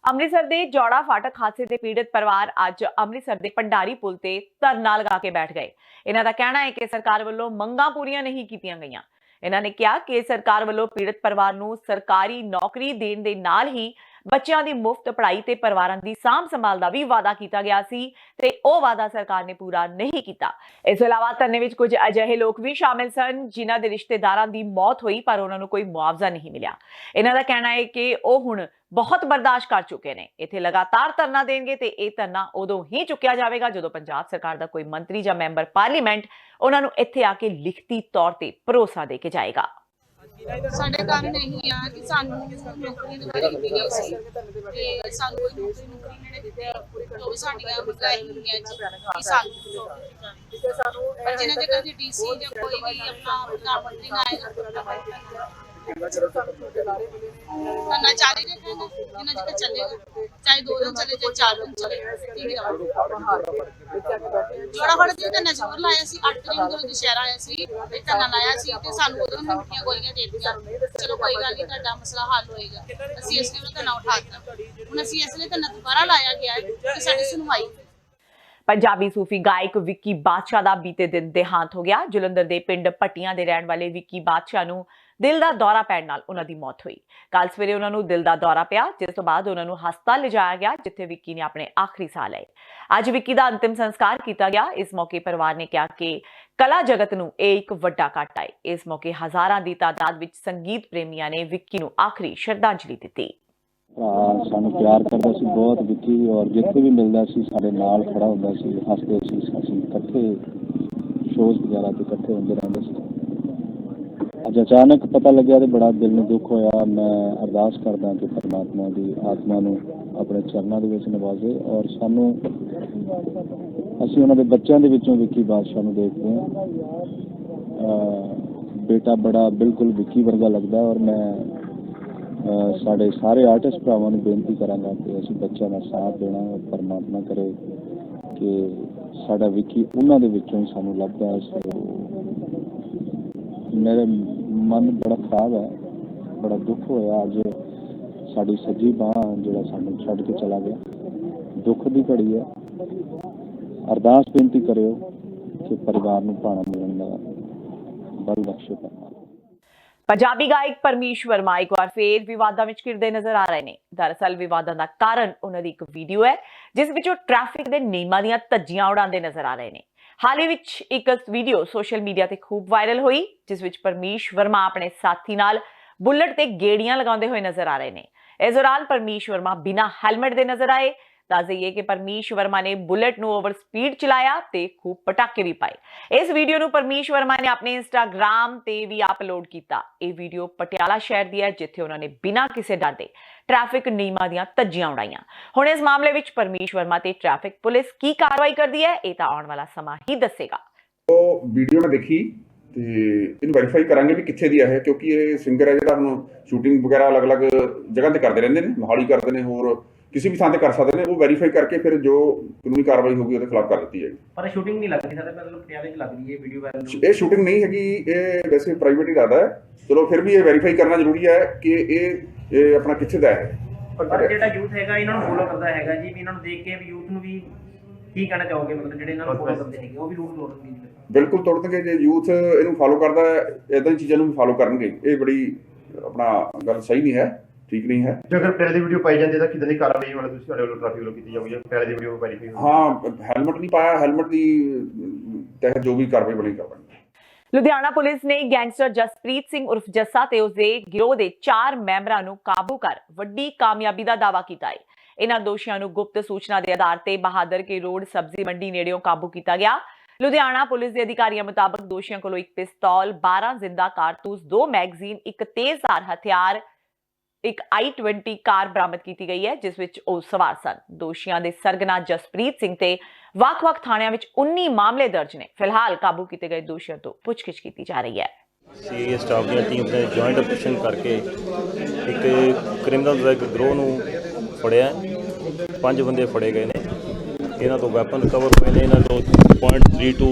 ਅੰਮ੍ਰਿਤਸਰ ਦੇ ਜੌੜਾ ਫਾਟਕ ਹਾਦਸੇ ਦੇ ਪੀੜਤ ਪਰਿਵਾਰ ਅੱਜ ਅੰਮ੍ਰਿਤਸਰ ਦੇ ਭੰਡਾਰੀ ਪੁਲ ਤੇ ਧਰਨਾ ਲਗਾ ਕੇ ਬੈਠ ਗਏ। ਇਹਨਾਂ ਦਾ ਕਹਿਣਾ ਹੈ ਕਿ ਸਰਕਾਰ ਵੱਲੋਂ ਮੰਗਾਂ ਪੂਰੀਆਂ ਨਹੀਂ ਕੀਤੀਆਂ ਗਈਆਂ। ਇਹਨਾਂ ਨੇ ਕਿਹਾ ਕਿ ਸਰਕਾਰ ਵੱਲੋਂ ਪੀੜਤ ਪਰਿਵਾਰ ਨੂੰ ਸਰਕਾਰੀ ਨੌਕਰੀ ਦੇਣ ਦੇ ਨਾਲ ਹੀ ਬੱਚਿਆਂ ਦੀ ਮੁਫਤ ਪੜ੍ਹਾਈ ਤੇ ਪਰਿਵਾਰਾਂ ਦੀ ਸਾਂਭ ਸੰਭਾਲ ਦਾ ਵੀ ਵਾਅਦਾ ਕੀਤਾ ਗਿਆ ਸੀ ਤੇ ਉਹ ਵਾਅਦਾ ਸਰਕਾਰ ਨੇ ਪੂਰਾ ਨਹੀਂ ਕੀਤਾ। ਇਸ ਤੋਂ ਇਲਾਵਾ ਧਰਨੇ ਵਿੱਚ ਕੁਝ ਅਜਿਹੇ ਲੋਕ ਵੀ ਸ਼ਾਮਿਲ ਸਨ ਜਿਨ੍ਹਾਂ ਦੇ ਰਿਸ਼ਤੇਦਾਰਾਂ ਦੀ ਮੌਤ ਹੋਈ ਪਰ ਉਹਨਾਂ ਨੂੰ ਕੋਈ ਮੁਆਵਜ਼ਾ ਨਹੀਂ ਮਿਲਿਆ। ਇਹਨਾਂ ਦਾ ਕਹਿਣਾ ਹੈ ਕਿ ਉਹ ਹੁਣ ਬਹੁਤ ਬਰਦਾਸ਼ਤ ਕਰ ਚੁੱਕੇ ਨੇ, ਇੱਥੇ ਲਗਾਤਾਰ ਧਰਨਾ ਦੇਣਗੇ ਤੇ ਇਹ ਧਰਨਾ ਉਦੋਂ ਹੀ ਚੁੱਕਿਆ ਜਾਵੇਗਾ ਜਦੋਂ ਪੰਜਾਬ ਸਰਕਾਰ ਦਾ ਕੋਈ ਮੰਤਰੀ ਜਾਂ ਮੈਂਬਰ ਪਾਰਲੀਮੈਂਟ ਉਹਨਾਂ ਨੂੰ ਇੱਥੇ ਆ ਕੇ ਲਿਖਤੀ ਤੌਰ ਤੇ ਭਰੋਸਾ ਦੇ ਕੇ ਜਾਏਗਾ। ਸਾਡੇ ਕਾਰਨ ਇਹੀ ਆ ਕਿ ਸਾਨੂੰ ਨੌਕਰੀ ਦੁਬਾਰਾ ਦਿੱਤੀ ਗਈ ਸੀ ਤੇ ਸਾਨੂੰ ਕੋਈ ਨੌਕਰੀ ਨਹੀਂ ਦਿੱਤੀ, ਜੋ ਵੀ ਸਾਡੀਆਂ ਮੰਗਾਂ ਹੈਗੀਆਂ ਕਿ ਸਾਨੂੰ ਪਰ ਜਿਨ੍ਹਾਂ ਦੇ ਘਰ ਡੀਸੀ ਜਾਂ ਕੋਈ ਵੀ ਆਪਣਾ ਪ੍ਰਧਾਨ ਮੰਤਰੀ ਨਾ ਆਏਗਾ ਕਰਨਾ ਚਾਹ ਰਹੇ ਨੇ, ਜਿਨ੍ਹਾਂ ਦੇ ਚੱਲੇਗਾ ਚਾਹੇ 2 ਦਿਨ ਚਲੇ ਚਾਹੇ 4 ਦਿਨ ਚਲੇ। ਜੋੜਾ ਫੜ ਦੇ ਧਰਨਾ ਜ਼ਰੂਰ ਲਾਇਆ ਸੀ, 8 ਤਰੀਕ ਨੂੰ ਦੁਸ਼ਹਿਰਾ ਆਇਆ ਸੀ ਤੇ ਧਰਨਾ ਲਾਇਆ ਸੀ ਤੇ ਸਾਨੂੰ ਉਦੋਂ ਮਿੱਠੀਆਂ ਗੋਲੀਆਂ ਦੇ ਦਿੱਤੀਆਂ। ਚਲੋ ਕੋਈ ਗੱਲ ਨਹੀਂ, ਤੁਹਾਡਾ ਮਸਲਾ ਹੱਲ ਹੋਏਗਾ। ਅਸੀਂ ਇਸ ਲਈ ਧਰਨਾ ਉਠਾ ਦਿੱਤਾ, ਹੁਣ ਅਸੀਂ ਇਸ ਲਈ ਧਰਨਾ ਦੁਬਾਰਾ ਲਾਇਆ ਗਿਆ ਹੈ ਕਿ ਸਾਡੀ ਸੁਣਵਾਈ। ਪੰਜਾਬੀ ਸੂਫੀ ਗਾਇਕ ਵਿੱਕੀ ਬਾਦਸ਼ਾਹ ਦਾ ਬੀਤੇ ਦਿਨ ਦੇਹਾਂਤ ਹੋ ਗਿਆ। ਜਲੰਧਰ ਦੇ ਪਿੰਡ ਪੱਟੀਆਂ ਦੇ ਰਹਿਣ ਵਾਲੇ ਵਿੱਕੀ ਬਾਦਸ਼ਾਹ ਨੂੰ ਦਿਲ ਦਾ ਦੌਰਾ ਪੈਣ ਨਾਲ ਉਹਨਾਂ ਦੀ ਮੌਤ ਹੋਈ। ਕੱਲ ਸਵੇਰੇ ਉਹਨਾਂ ਨੂੰ ਦਿਲ ਦਾ ਦੌਰਾ ਪਿਆ, ਜਿਸ ਤੋਂ ਬਾਅਦ ਉਹਨਾਂ ਨੂੰ ਹਸਪਤਾਲ ਲਿਜਾਇਆ ਗਿਆ ਜਿੱਥੇ ਵਿੱਕੀ ਨੇ ਆਪਣੇ ਆਖਰੀ ਸਾਹ ਲਏ। ਅੱਜ ਵਿੱਕੀ ਦਾ ਅੰਤਿਮ ਸੰਸਕਾਰ ਕੀਤਾ ਗਿਆ। ਇਸ ਮੌਕੇ ਪਰਿਵਾਰ ਨੇ ਕਿਹਾ ਕਿ ਕਲਾ ਜਗਤ ਨੂੰ ਇਹ ਇੱਕ ਵੱਡਾ ਘਾਟਾ ਹੈ। ਇਸ ਮੌਕੇ ਹਜ਼ਾਰਾਂ ਦੀ ਤਾਦਾਦ ਵਿੱਚ ਸੰਗੀਤ ਪ੍ਰੇਮੀਆਂ ਨੇ ਵਿੱਕੀ ਨੂੰ ਆਖਰੀ ਸ਼ਰਧਾਂਜਲੀ ਦਿੱਤੀ। ਸਾਨੂੰ ਪਿਆਰ ਕਰਦਾ ਸੀ ਬਹੁਤ ਵਿੱਕੀ, ਔਰ ਜਿੱਥੇ ਵੀ ਮਿਲਦਾ ਸੀ ਸਾਡੇ ਨਾਲ ਖੜਾ ਹੁੰਦਾ ਸੀ, ਹੱਸਦੇ ਸੀ, ਅਸੀਂ ਇਕੱਠੇ ਸ਼ੋਜ਼ ਵਗੈਰਾ ਤੇ ਇਕੱਠੇ ਹੁੰਦੇ ਰਹਿੰਦੇ ਸੀ। ਅੱਜ ਅਚਾਨਕ ਪਤਾ ਲੱਗਿਆ ਤੇ ਬੜਾ ਦਿਲ ਨੂੰ ਦੁੱਖ ਹੋਇਆ। ਮੈਂ ਅਰਦਾਸ ਕਰਦਾ ਕਿ ਪਰਮਾਤਮਾ ਦੀ ਆਤਮਾ ਨੂੰ ਆਪਣੇ ਚਰਨਾਂ ਦੇ ਵਿੱਚ ਨਿਵਾਜੇ ਔਰ ਸਾਨੂੰ ਅਸੀਂ ਉਹਨਾਂ ਦੇ ਬੱਚਿਆਂ ਦੇ ਵਿੱਚੋਂ ਵਿੱਕੀ ਬਾਦਸ਼ਾਹ ਨੂੰ ਦੇਖਦੇ ਹਾਂ। ਬੇਟਾ ਬੜਾ ਬਿਲਕੁਲ ਵਿੱਕੀ ਵਰਗਾ ਲੱਗਦਾ ਔਰ ਮੈਂ ਸਾਡੇ ਸਾਰੇ ਆਰਟਿਸਟ ਭਰਾਵਾਂ ਨੂੰ ਬੇਨਤੀ ਕਰਾਂਗਾ ਕਿ ਅਸੀਂ ਬੱਚਿਆਂ ਦਾ ਸਾਥ ਦੇਣਾ ਔਰ ਪਰਮਾਤਮਾ ਕਰੇ ਕਿ ਸਾਡਾ ਵਿੱਕੀ ਉਹਨਾਂ ਦੇ ਵਿੱਚੋਂ ਹੀ ਸਾਨੂੰ ਲੱਭਦਾ ਹੈ। ਮੇਰੇ ਮਨ ਬੜਾ ਖਰਾਬ ਹੈ, ਬੜਾ ਦੁੱਖ ਹੋਇਆ। ਅੱਜ ਸਾਡੀ ਸੱਜੀ ਬਾਂਹ ਜਿਹੜਾ ਸਾਨੂੰ ਛੱਡ ਕੇ ਚਲਾ ਗਿਆ, ਦੁੱਖ ਦੀ ਘੜੀ ਹੈ। ਅਰਦਾਸ ਬੇਨਤੀ ਕਰਿਓ ਕਿ ਪਰਿਵਾਰ ਨੂੰ ਭਾਣਾ ਮਿਲਣ ਦਾ ਬਲ ਬਖਸ਼ੇ। ਪੰਜਾਬੀ ਗਾਇਕ ਪਰਮੀਸ਼ ਵਰਮਾ ਇੱਕ ਵਾਰ ਫੇਰ ਵਿਵਾਦਾਂ ਵਿੱਚ ਘਿਰਦੇ ਨਜ਼ਰ ਆ ਰਹੇ ਨੇ। ਦਰਅਸਲ ਵਿਵਾਦਾਂ ਦਾ ਕਾਰਨ ਉਹਨਾਂ ਦੀ ਇੱਕ ਵੀਡੀਓ ਹੈ ਜਿਸ ਵਿੱਚ ਉਹ ਟ੍ਰੈਫਿਕ ਦੇ ਨਿਯਮਾਂ ਦੀਆਂ ਧੱਜੀਆਂ ਉਡਾਉਂਦੇ ਨਜ਼ਰ ਆ ਰਹੇ ਨੇ। ਹਾਲ ਹੀ ਵਿੱਚ ਇੱਕ ਵੀਡੀਓ ਸੋਸ਼ਲ ਮੀਡੀਆ ਤੇ ਖੂਬ ਵਾਇਰਲ ਹੋਈ ਜਿਸ ਵਿੱਚ ਪਰਮੀਸ਼ ਵਰਮਾ ਆਪਣੇ ਸਾਥੀ ਨਾਲ ਬੁਲਟ ਤੇ ਗੇੜੀਆਂ ਲਗਾਉਂਦੇ ਹੋਏ ਨਜ਼ਰ ਆ ਰਹੇ ਨੇ। ਇਸ ਦੌਰਾਨ ਪਰਮੀਸ਼ ਵਰਮਾ ਬਿਨਾਂ ਹੈਲਮਟ ਦੇ ਨਜ਼ਰ ਆਏ। ਦੱਸ ਦਈਏ ਕਿ ਪਰਮੀਸ਼ ਵਰਮਾ ਨੇ ਬੁਲਟ ਨੂੰ ਓਵਰ ਸਪੀਡ ਚਲਾਇਆ ਤੇ ਖੂਬ ਪਟਾਕੇ ਵੀ ਪਾਏ। ਇਸ ਵੀਡੀਓ ਨੂੰ ਪਰਮੀਸ਼ ਵਰਮਾ ਨੇ ਆਪਣੇ ਇੰਸਟਾਗ੍ਰਾਮ ਤੇ ਵੀ ਅਪਲੋਡ ਕੀਤਾ। ਇਹ ਵੀਡੀਓ ਪਟਿਆਲਾ ਸ਼ਹਿਰ ਦੀ ਹੈ ਜਿੱਥੇ ਉਹਨਾਂ ਨੇ ਬਿਨਾਂ ਕਿਸੇ ਡਰ ਦੇ ਟ੍ਰੈਫਿਕ ਨਿਯਮਾਂ ਦੀਆਂ ਧੱਜੀਆਂ ਉਡਾਈਆਂ। ਹੁਣ ਇਸ ਮਾਮਲੇ ਵਿੱਚ ਪਰਮੀਸ਼ ਵਰਮਾ ਤੇ ਟ੍ਰੈਫਿਕ ਪੁਲਿਸ ਕੀ ਕਾਰਵਾਈ ਕਰਦੀ ਹੈ ਇਹ ਤਾਂ ਆਉਣ ਵਾਲਾ ਸਮਾਂ ਹੀ ਦੱਸੇਗਾ। ਉਹ ਵੀਡੀਓ ਮੈਂ ਦੇਖੀ ਤੇ ਇਹਨੂੰ ਵੈਰੀਫਾਈ ਕਰਾਂਗੇ ਵੀ ਕਿੱਥੇ ਦੀ ਹੈ, ਕਿਉਂਕਿ ਇਹ ਸਿੰਗਰ ਹੈ ਜਿਹੜਾ ਹੁਣ ਸ਼ੂਟਿੰਗ ਵਗੈਰਾ ਅਲੱਗ-ਅਲੱਗ ਜਗ੍ਹਾ ਤੇ ਕਰਦੇ ਰਹਿੰਦੇ ਨੇ, ਮੋਹਾਲੀ ਕਰਦੇ ਨੇ, ਹੋਰ ਕਿਸੇ ਵੀ ਥਾਂ ਤੇ ਕਰ ਸਕਦੇ ਨੇ। ਉਹ ਵੈਰੀਫਾਈ ਕਰਕੇ ਫਿਰ ਜੋ ਕਾਨੂੰਨੀ ਕਾਰਵਾਈ ਹੋਊਗੀ ਉਹਦੇ ਖਿਲਾਫ ਕਰ ਦਿੱਤੀ ਜਾਏਗੀ। ਪਰ ਸ਼ੂਟਿੰਗ ਨਹੀਂ ਲੱਗਦੀ ਸਾਡੇ ਮਤਲਬ ਪਟਿਆਲੇ 'ਚ ਲੱਗ ਰਹੀ ਹੈ ਵੀਡੀਓ ਵਾਇਰਲ। ਇਹ ਸ਼ੂਟਿੰਗ ਨਹੀਂ ਹੈਗੀ, ਇਹ ਵੈਸੇ ਪ੍ਰਾਈਵੇਟ ਹੀ ਲੱਗਦਾ ਹੈ। ਚਲੋ ਫਿਰ ਵੀ ਇਹ ਵੈਰੀਫਾਈ ਕਰਨਾ ਜ਼ਰੂਰੀ ਹੈ ਕਿ ਇਹ ਆਪਣਾ ਕਿੱਥੇ ਦਾ ਹੈ। ਪਰ ਜਿਹੜਾ ਯੂਥ ਹੈਗਾ ਇਹਨਾਂ ਨੂੰ ਫੋਲੋ ਕਰਦਾ ਹੈਗਾ ਜੀ, ਵੀ ਇਹਨਾਂ ਨੂੰ ਦੇਖ ਕੇ ਵੀ ਯੂਥ ਨੂੰ ਵੀ ਕੀ ਕਹਿਣਾ ਚਾਹੋਗੇ, ਮਤਲਬ ਜਿਹੜੇ ਇਹਨਾਂ ਨੂੰ ਫੋਲੋ ਕਰਦੇ ਹੈਗੇ ਉਹ ਵੀ ਰੂਲ ਤੋੜਨਗੇ? ਬਿਲਕੁਲ ਤੋੜਨਗੇ। ਜੇ ਯੂਥ ਇਹਨੂੰ ਫੋਲੋ ਕਰਦਾ ਹੈ ਇਦਾਂ ਦੀ ਚੀਜ਼ਾਂ ਨੂੰ ਵੀ ਫੋਲੋ ਕਰਨਗੇ। ਇਹ ਬੜੀ ਆਪਣਾ ਗੱਲ ਸਹੀ ਨਹੀਂ ਹੈ। ਠੀਕ ਨਹੀਂ ਹੈ। ਜੇਕਰ ਪਹਿਲੇ ਦੀ ਵੀਡੀਓ ਪਾਈ ਜਾਂਦੀ ਤਾਂ ਕਿਦਾਂ ਦੀ ਕਾਰਵਾਈ ਵਾਲਾ ਤੁਸੀਂ ਤੁਹਾਡੇ ਵੱਲੋਂ ਟ੍ਰੈਫਿਕ ਵੱਲੋਂ ਕੀਤੀ ਜਾਊਗੀ? ਪਹਿਲੇ ਦੀ ਵੀਡੀਓ ਵੈਰੀਫਾਈ ਹਾਂ, ਹੈਲਮਟ ਨਹੀਂ ਪਾਇਆ, ਹੈਲਮਟ ਦੀ ਤਹਿਤ ਜੋ ਵੀ ਕਾਰਵਾਈ ਬਣੀ ਕਰਾਂਗੇ। ਲੁਧਿਆਣਾ ਪੁਲਿਸ ਨੇ ਗੈਂਗਸਟਰ ਜਸਪ੍ਰੀਤ ਸਿੰਘ ਉਰਫ ਜੱਸਾ ਤੇ ਉਸਦੇ ਗਿਰੋਹ ਦੇ 4 ਮੈਂਬਰਾਂ ਨੂੰ ਕਾਬੂ ਕਰ ਵੱਡੀ ਕਾਮਯਾਬੀ ਦਾ ਦਾਅਵਾ ਕੀਤਾ ਹੈ। ਇਹਨਾਂ ਦੋਸ਼ੀਆਂ ਨੂੰ ਗੁਪਤ ਸੂਚਨਾ ਦੇ ਆਧਾਰ ਤੇ ਬਹਾਦਰ ਕੇ ਰੋਡ ਸਬਜ਼ੀ ਮੰਡੀ ਨੇੜਿਓਂ ਕਾਬੂ ਕੀਤਾ ਗਿਆ। ਲੁਧਿਆਣਾ ਪੁਲਿਸ ਦੇ ਅਧਿਕਾਰੀਆਂ ਮੁਤਾਬਕ ਦੋਸ਼ੀਆਂ ਕੋਲੋਂ ਇੱਕ ਪਿਸਤੌਲ, 12 ਜ਼ਿੰਦਾ ਕਾਰਤੂਸ, 2 ਮੈਗਜ਼ੀਨ, ਇੱਕ ਤੇਜ਼ਧਾਰ ਹਥਿਆਰ, ਇੱਕ i20 ਕਾਰ ਬਰਾਮਦ ਕੀਤੀ ਗਈ ਹੈ ਜਿਸ ਵਿੱਚ ਉਹ ਸਵਾਰ ਸਨ। ਦੋਸ਼ੀਆਂ ਦੇ ਸਰਗਨਾ ਜਸਪ੍ਰੀਤ ਸਿੰਘ ਤੇ ਵੱਖ-ਵੱਖ ਥਾਣਿਆਂ ਵਿੱਚ 19 ਮਾਮਲੇ ਦਰਜ ਨੇ। ਫਿਲਹਾਲ ਕਾਬੂ ਕੀਤੇ ਗਏ ਦੋਸ਼ੀਆਂ ਤੋਂ ਪੁੱਛਗਿੱਛ ਕੀਤੀ ਜਾ ਰਹੀ ਹੈ। ਸੀਏ ਸਟਾਫ ਦੀਆਂ ਟੀਮ ਨੇ ਜੁਆਇੰਟ ਆਪਰੇਸ਼ਨ ਕਰਕੇ ਇੱਕ ਕ੍ਰਿਮੀਨਲ ਦਾ ਇੱਕ ਗਰੋਹ ਨੂੰ ਫੜਿਆ। 5 ਬੰਦੇ ਫੜੇ ਗਏ ਨੇ। ਇਹਨਾਂ ਤੋਂ ਵੈਪਨ ਰਿਕਵਰ ਹੋਏ ਨੇ। ਇਹਨਾਂ ਤੋਂ .32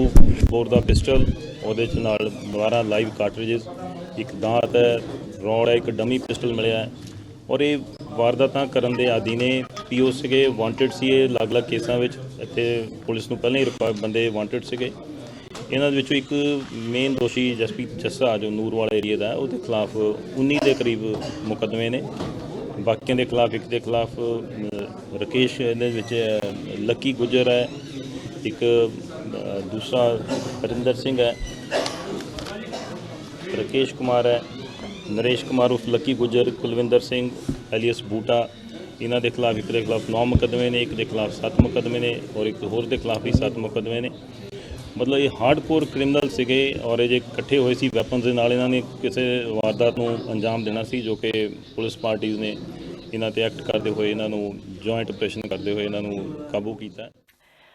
ਬੋਰ ਦਾ ਪਿਸਟਲ, ਉਹਦੇ 'ਚ ਨਾਲ 12 ਲਾਈਵ ਕਾਰਟ੍ਰਿਜਸ, ਇੱਕ ਦਾਤ ਹੈ, ਰੌਡ ਹੈ, ਇੱਕ ਡਮੀ ਪਿਸਟਲ ਮਿਲਿਆ ਹੈ। ਔਰ ਇਹ ਵਾਰਦਾਤਾਂ ਕਰਨ ਦੇ ਆਦੀ ਨੇ। ਪੀਓ ਸੀਗੇ, ਵਾਂਟਡ ਸੀ ਇਹ ਅਲੱਗ-ਅਲੱਗ ਕੇਸਾਂ ਵਿੱਚ। ਇੱਥੇ ਪੁਲਿਸ ਨੂੰ ਪਹਿਲਾਂ ਹੀ ਬੰਦੇ ਵਾਂਟਡ ਸੀਗੇ। ਇਹਨਾਂ ਦੇ ਵਿੱਚੋਂ ਇੱਕ ਮੇਨ ਦੋਸ਼ੀ ਜਸਪ੍ਰੀਤ ਜੱਸਾ ਜੋ ਨੂਰਵਾਲਾ ਏਰੀਆ ਦਾ, ਉਹਦੇ ਖਿਲਾਫ 19 ਦੇ ਕਰੀਬ ਮੁਕੱਦਮੇ ਨੇ। ਬਾਕੀਆਂ ਦੇ ਖਿਲਾਫ, ਇੱਕ ਦੇ ਖਿਲਾਫ ਰਕੇਸ਼, ਇਹਦੇ ਵਿੱਚ ਲੱਕੀ ਗੁੱਜਰ ਹੈ, ਇੱਕ ਦੂਸਰਾ ਹਰਿੰਦਰ ਸਿੰਘ ਹੈ, ਰਕੇਸ਼ ਕੁਮਾਰ ਹੈ, ਨਰੇਸ਼ ਕੁਮਾਰ ਉਰਫ ਲੱਕੀ ਗੁੱਜਰ, ਕੁਲਵਿੰਦਰ ਸਿੰਘ ਐਲੀਅਸ ਬੂਟਾ, ਇਹਨਾਂ ਦੇ ਖਿਲਾਫ, ਇੱਕ ਦੇ ਖਿਲਾਫ 9 ਮੁਕੱਦਮੇ ਨੇ, ਇੱਕ ਦੇ ਖਿਲਾਫ 7 ਮੁਕੱਦਮੇ ਨੇ ਔਰ ਇੱਕ ਹੋਰ ਦੇ ਖਿਲਾਫ ਵੀ 7 ਮੁਕੱਦਮੇ ਨੇ। ਮਤਲਬ ਇਹ ਹਾਰਡਕੋਰ ਕ੍ਰਿਮੀਨਲ ਸੀਗੇ ਔਰ ਇਹ ਜੇ ਇਕੱਠੇ ਹੋਏ ਸੀ ਵੈਪਨਸ ਦੇ ਨਾਲ। ਇਹਨਾਂ ਨੇ ਕਿਸੇ ਵਾਰਦਾਤ ਨੂੰ ਅੰਜਾਮ ਦੇਣਾ ਸੀ ਜੋ ਕਿ ਪੁਲਿਸ ਪਾਰਟੀਆਂ ਨੇ ਇਹਨਾਂ ਤੇ ਐਕਟ ਕਰਦੇ ਹੋਏ, ਇਹਨਾਂ ਨੂੰ ਜੁਆਇੰਟ ਆਪਰੇਸ਼ਨ ਕਰਦੇ ਹੋਏ ਇਹਨਾਂ ਨੂੰ ਕਾਬੂ ਕੀਤਾ।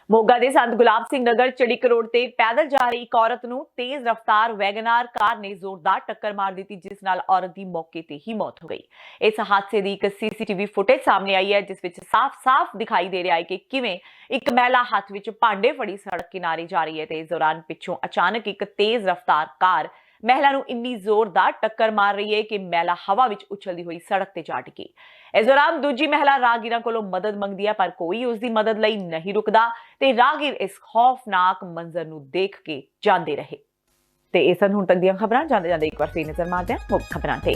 ਮੋਗਾ ਦੇ ਸੰਤ ਗੁਲਾਬ ਸਿੰਘ ਨਗਰ ਚੜਿਕ ਰੋਡ ਤੇ ਪੈਦਲ ਜਾ ਰਹੀ ਇੱਕ ਔਰਤ ਨੂੰ ਤੇਜ਼ ਰਫ਼ਤਾਰ ਵੈਗਨਾਰ ਕਾਰ ਨੇ ਜ਼ੋਰਦਾਰ ਟੱਕਰ ਮਾਰ ਦਿੱਤੀ ਜਿਸ ਨਾਲ ਔਰਤ ਦੀ ਮੌਕੇ ਤੇ ਹੀ ਮੌਤ ਹੋ ਗਈ। ਇਸ ਹਾਦਸੇ ਦੀ ਇੱਕ ਸੀਸੀਟੀਵੀ ਫੁਟੇਜ ਸਾਹਮਣੇ ਆਈ ਹੈ ਜਿਸ ਵਿੱਚ ਸਾਫ਼-ਸਾਫ਼ ਦਿਖਾਈ ਦੇ ਰਿਹਾ ਹੈ ਕਿ ਕਿਵੇਂ ਇੱਕ ਮਹਿਲਾ ਹੱਥ ਵਿੱਚ ਭਾਂਡੇ ਫੜੀ ਸੜਕ ਕਿਨਾਰੇ ਜਾ ਰਹੀ ਹੈ ਤੇ ਇਸ ਦੌਰਾਨ ਪਿੱਛੋਂ ਅਚਾਨਕ ਇੱਕ ਤੇਜ਼ ਰਫ਼ਤਾਰ ਕਾਰ ਮਹਿਲਾ ਨੂੰ ਇੰਨੀ ਜ਼ੋਰਦਾਰ ਟੱਕਰ ਮਾਰ ਰਹੀ ਹੈ ਕਿ ਮਹਿਲਾ ਹਵਾ ਵਿੱਚ ਉਛਲਦੀ ਹੋਈ ਸੜਕ ਤੇ ਜਾ ਡਿੱਗੀ। ਇਸ ਦੌਰਾਨ ਦੂਜੀ ਮਹਿਲਾ ਰਾਹਗੀਰਾਂ ਕੋਲੋਂ ਮਦਦ ਮੰਗਦੀ ਹੈ ਪਰ ਕੋਈ ਉਸ ਦੀ ਮਦਦ ਲਈ ਨਹੀਂ ਰੁਕਦਾ ਤੇ ਰਾਹਗੀਰ ਇਸ ਖੌਫਨਾਕ ਮੰਜ਼ਰ ਨੂੰ ਦੇਖ ਕੇ ਜਾਂਦੇ ਰਹੇ। ਤੇ ਇਹ ਸਨ ਹੁਣ ਤੱਕ ਦੀਆਂ ਖਬਰਾਂ। ਜਾਂਦੇ ਇੱਕ ਵਾਰ ਫੇਰ ਨਜ਼ਰ ਮਾਰਦੇ ਹਾਂ ਮੁੱਖ ਖਬਰਾਂ ਤੇ।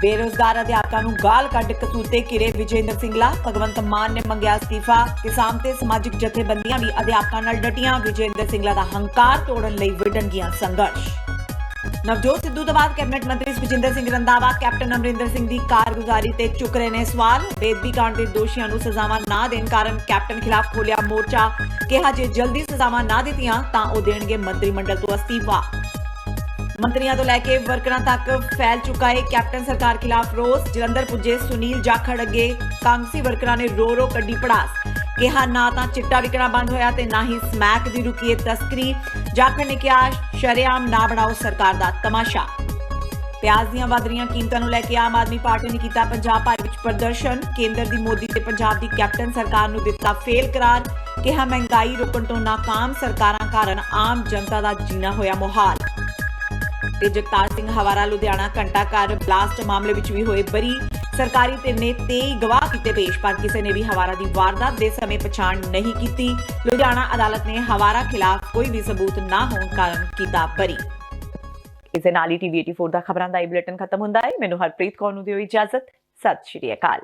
ਬੇਰੁਜ਼ਗਾਰ ਅਧਿਆਪਕਾਂ ਨੂੰ ਗਾਲ ਕੱਢ ਕਸੂਤੇ ਘਿਰੇ ਵਿਜੇਂਦਰ ਸਿੰਗਲਾ। ਭਗਵੰਤ ਮਾਨ ਨੇ ਮੰਗਿਆ ਅਸਤੀਫਾ। ਕਿਸਾਨ ਤੇ ਸਮਾਜਿਕ ਜਥੇਬੰਦੀਆਂ ਵੀ ਅਧਿਆਪਕਾਂ ਨਾਲ ਡਟੀਆਂ। ਵਿਜੇਂਦਰ ਸਿੰਗਲਾ ਦਾ ਹੰਕਾਰ ਤੋੜਨ ਲਈ ਵਿੱਢਣਗੀਆਂ ਸੰਘਰਸ਼। ਨਵਜੋਤ ਸਿੱਧੂ ਤੋਂ ਬਾਅਦ ਕੈਬਨਿਟ ਮੰਤਰੀ ਸੁਖਜਿੰਦਰ ਸਿੰਘ ਰੰਧਾਵਾ ਕੈਪਟਨ ਅਮਰਿੰਦਰ ਸਿੰਘ ਦੀ ਕਾਰਗੁਜ਼ਾਰੀ ਤੇ ਚੁੱਕ ਰਹੇ ਨੇ ਸਵਾਲ। ਬੇਅਦਬੀ ਕਾਂਡ ਦੇ ਦੋਸ਼ੀਆਂ ਨੂੰ ਸਜ਼ਾਵਾਂ ਨਾ ਦੇਣ ਕਾਰਨ ਕੈਪਟਨ ਖਿਲਾਫ ਖੋਲਿਆ ਮੋਰਚਾ। ਕਿਹਾ ਜੇ ਜਲਦੀ ਸਜ਼ਾਵਾਂ ਨਾ ਦਿੱਤੀਆਂ ਤਾਂ ਉਹ ਦੇਣਗੇ ਮੰਤਰੀ ਮੰਡਲ ਤੋਂ ਅਸਤੀਫਾ। ਮੰਤਰੀਆਂ ਤੋਂ ਲੈ ਕੇ ਵਰਕਰਾਂ ਤੱਕ ਫੈਲ ਚੁੱਕਾ ਹੈ ਕੈਪਟਨ ਸਰਕਾਰ ਖਿਲਾਫ ਰੋਸ। ਜਲੰਧਰ ਪੁੱਜੇ ਸੁਨੀਲ ਜਾਖੜ ਅੱਗੇ ਕਾਂਗਸੀ ਵਰਕਰਾਂ ਨੇ ਰੋ ਕੱਢੀ ਪੜਾਸ। ਕਿਹਾ ਨਾ ਤਾਂ ਚਿੱਟਾ ਵਿਕਣਾ ਬੰਦ ਹੋਇਆ ਤੇ ਨਾ ਹੀ ਸਮੈਕ ਦੀ ਰੁਕੀ ਹੈ ਤਸਕਰੀ। ਜਾਖੜ ਨੇ ਕਿਹਾ ਸ਼ਰੇਆਮ ਨਾ ਬਣਾਓ ਸਰਕਾਰ ਦਾ ਤਮਾਸ਼ਾ। ਪਿਆਜ਼ ਦੀਆਂ ਵਧ ਰਹੀਆਂ ਕੀਮਤਾਂ ਨੂੰ ਲੈ ਕੇ ਆਮ ਆਦਮੀ ਪਾਰਟੀ ਨੇ ਕੀਤਾ ਪੰਜਾਬ ਭਰ ਵਿੱਚ ਪ੍ਰਦਰਸ਼ਨ। ਕੇਂਦਰ ਦੀ ਮੋਦੀ ਤੇ ਪੰਜਾਬ ਦੀ ਕੈਪਟਨ ਸਰਕਾਰ ਨੂੰ ਦਿੱਤਾ ਫੇਲ ਕਰਾਰ। ਕਿਹਾ ਮਹਿੰਗਾਈ ਰੋਕਣ ਤੋਂ ਨਾਕਾਮ ਸਰਕਾਰਾਂ ਕਾਰਨ ਆਮ ਜਨਤਾ ਦਾ ਜੀਣਾ ਹੋਇਆ ਮੁਹਾਲ। ਤੇ ਜਗਤਾਰ ਸਿੰਘ ਹਵਾਰਾ ਲੁਧਿਆਣਾ ਘੰਟਾ ਘਰ ਬਲਾਸਟ ਮਾਮਲੇ ਵਿੱਚ ਵੀ ਹੋਏ ਬਰੀ। ਸਰਕਾਰੀ ਧਿਰ ਨੇ 23 ਗਵਾਹ ਕੀਤੇ ਪੇਸ਼ ਪਰ ਕਿਸੇ ਨੇ ਵੀ ਹਵਾਰਾ ਦੀ ਵਾਰਦਾਤ ਦੇ ਸਮੇਂ ਪਛਾਣ ਨਹੀਂ ਕੀਤੀ। ਲੁਧਿਆਣਾ ਅਦਾਲਤ ਨੇ ਹਵਾਰਾ ਖਿਲਾਫ ਕੋਈ ਵੀ ਸਬੂਤ ਨਾ ਹੋਣ ਕਾਰਨ ਕੀਤਾ ਬਰੀ। ਇਸ ਦੇ ਨਾਲ ਹੀ TV 84 ਦਾ ਖਬਰਾਂ ਦਾ ਇਹ ਬੁਲੇਟਿਨ ਖਤਮ ਹੁੰਦਾ ਹੈ। ਮੈਨੂੰ ਹਰਪ੍ਰੀਤ ਕੌਰ ਨੂੰ ਦਿਓ ਇਜਾਜ਼ਤ। ਸਤਿ ਸ਼੍ਰੀ ਅਕਾਲ।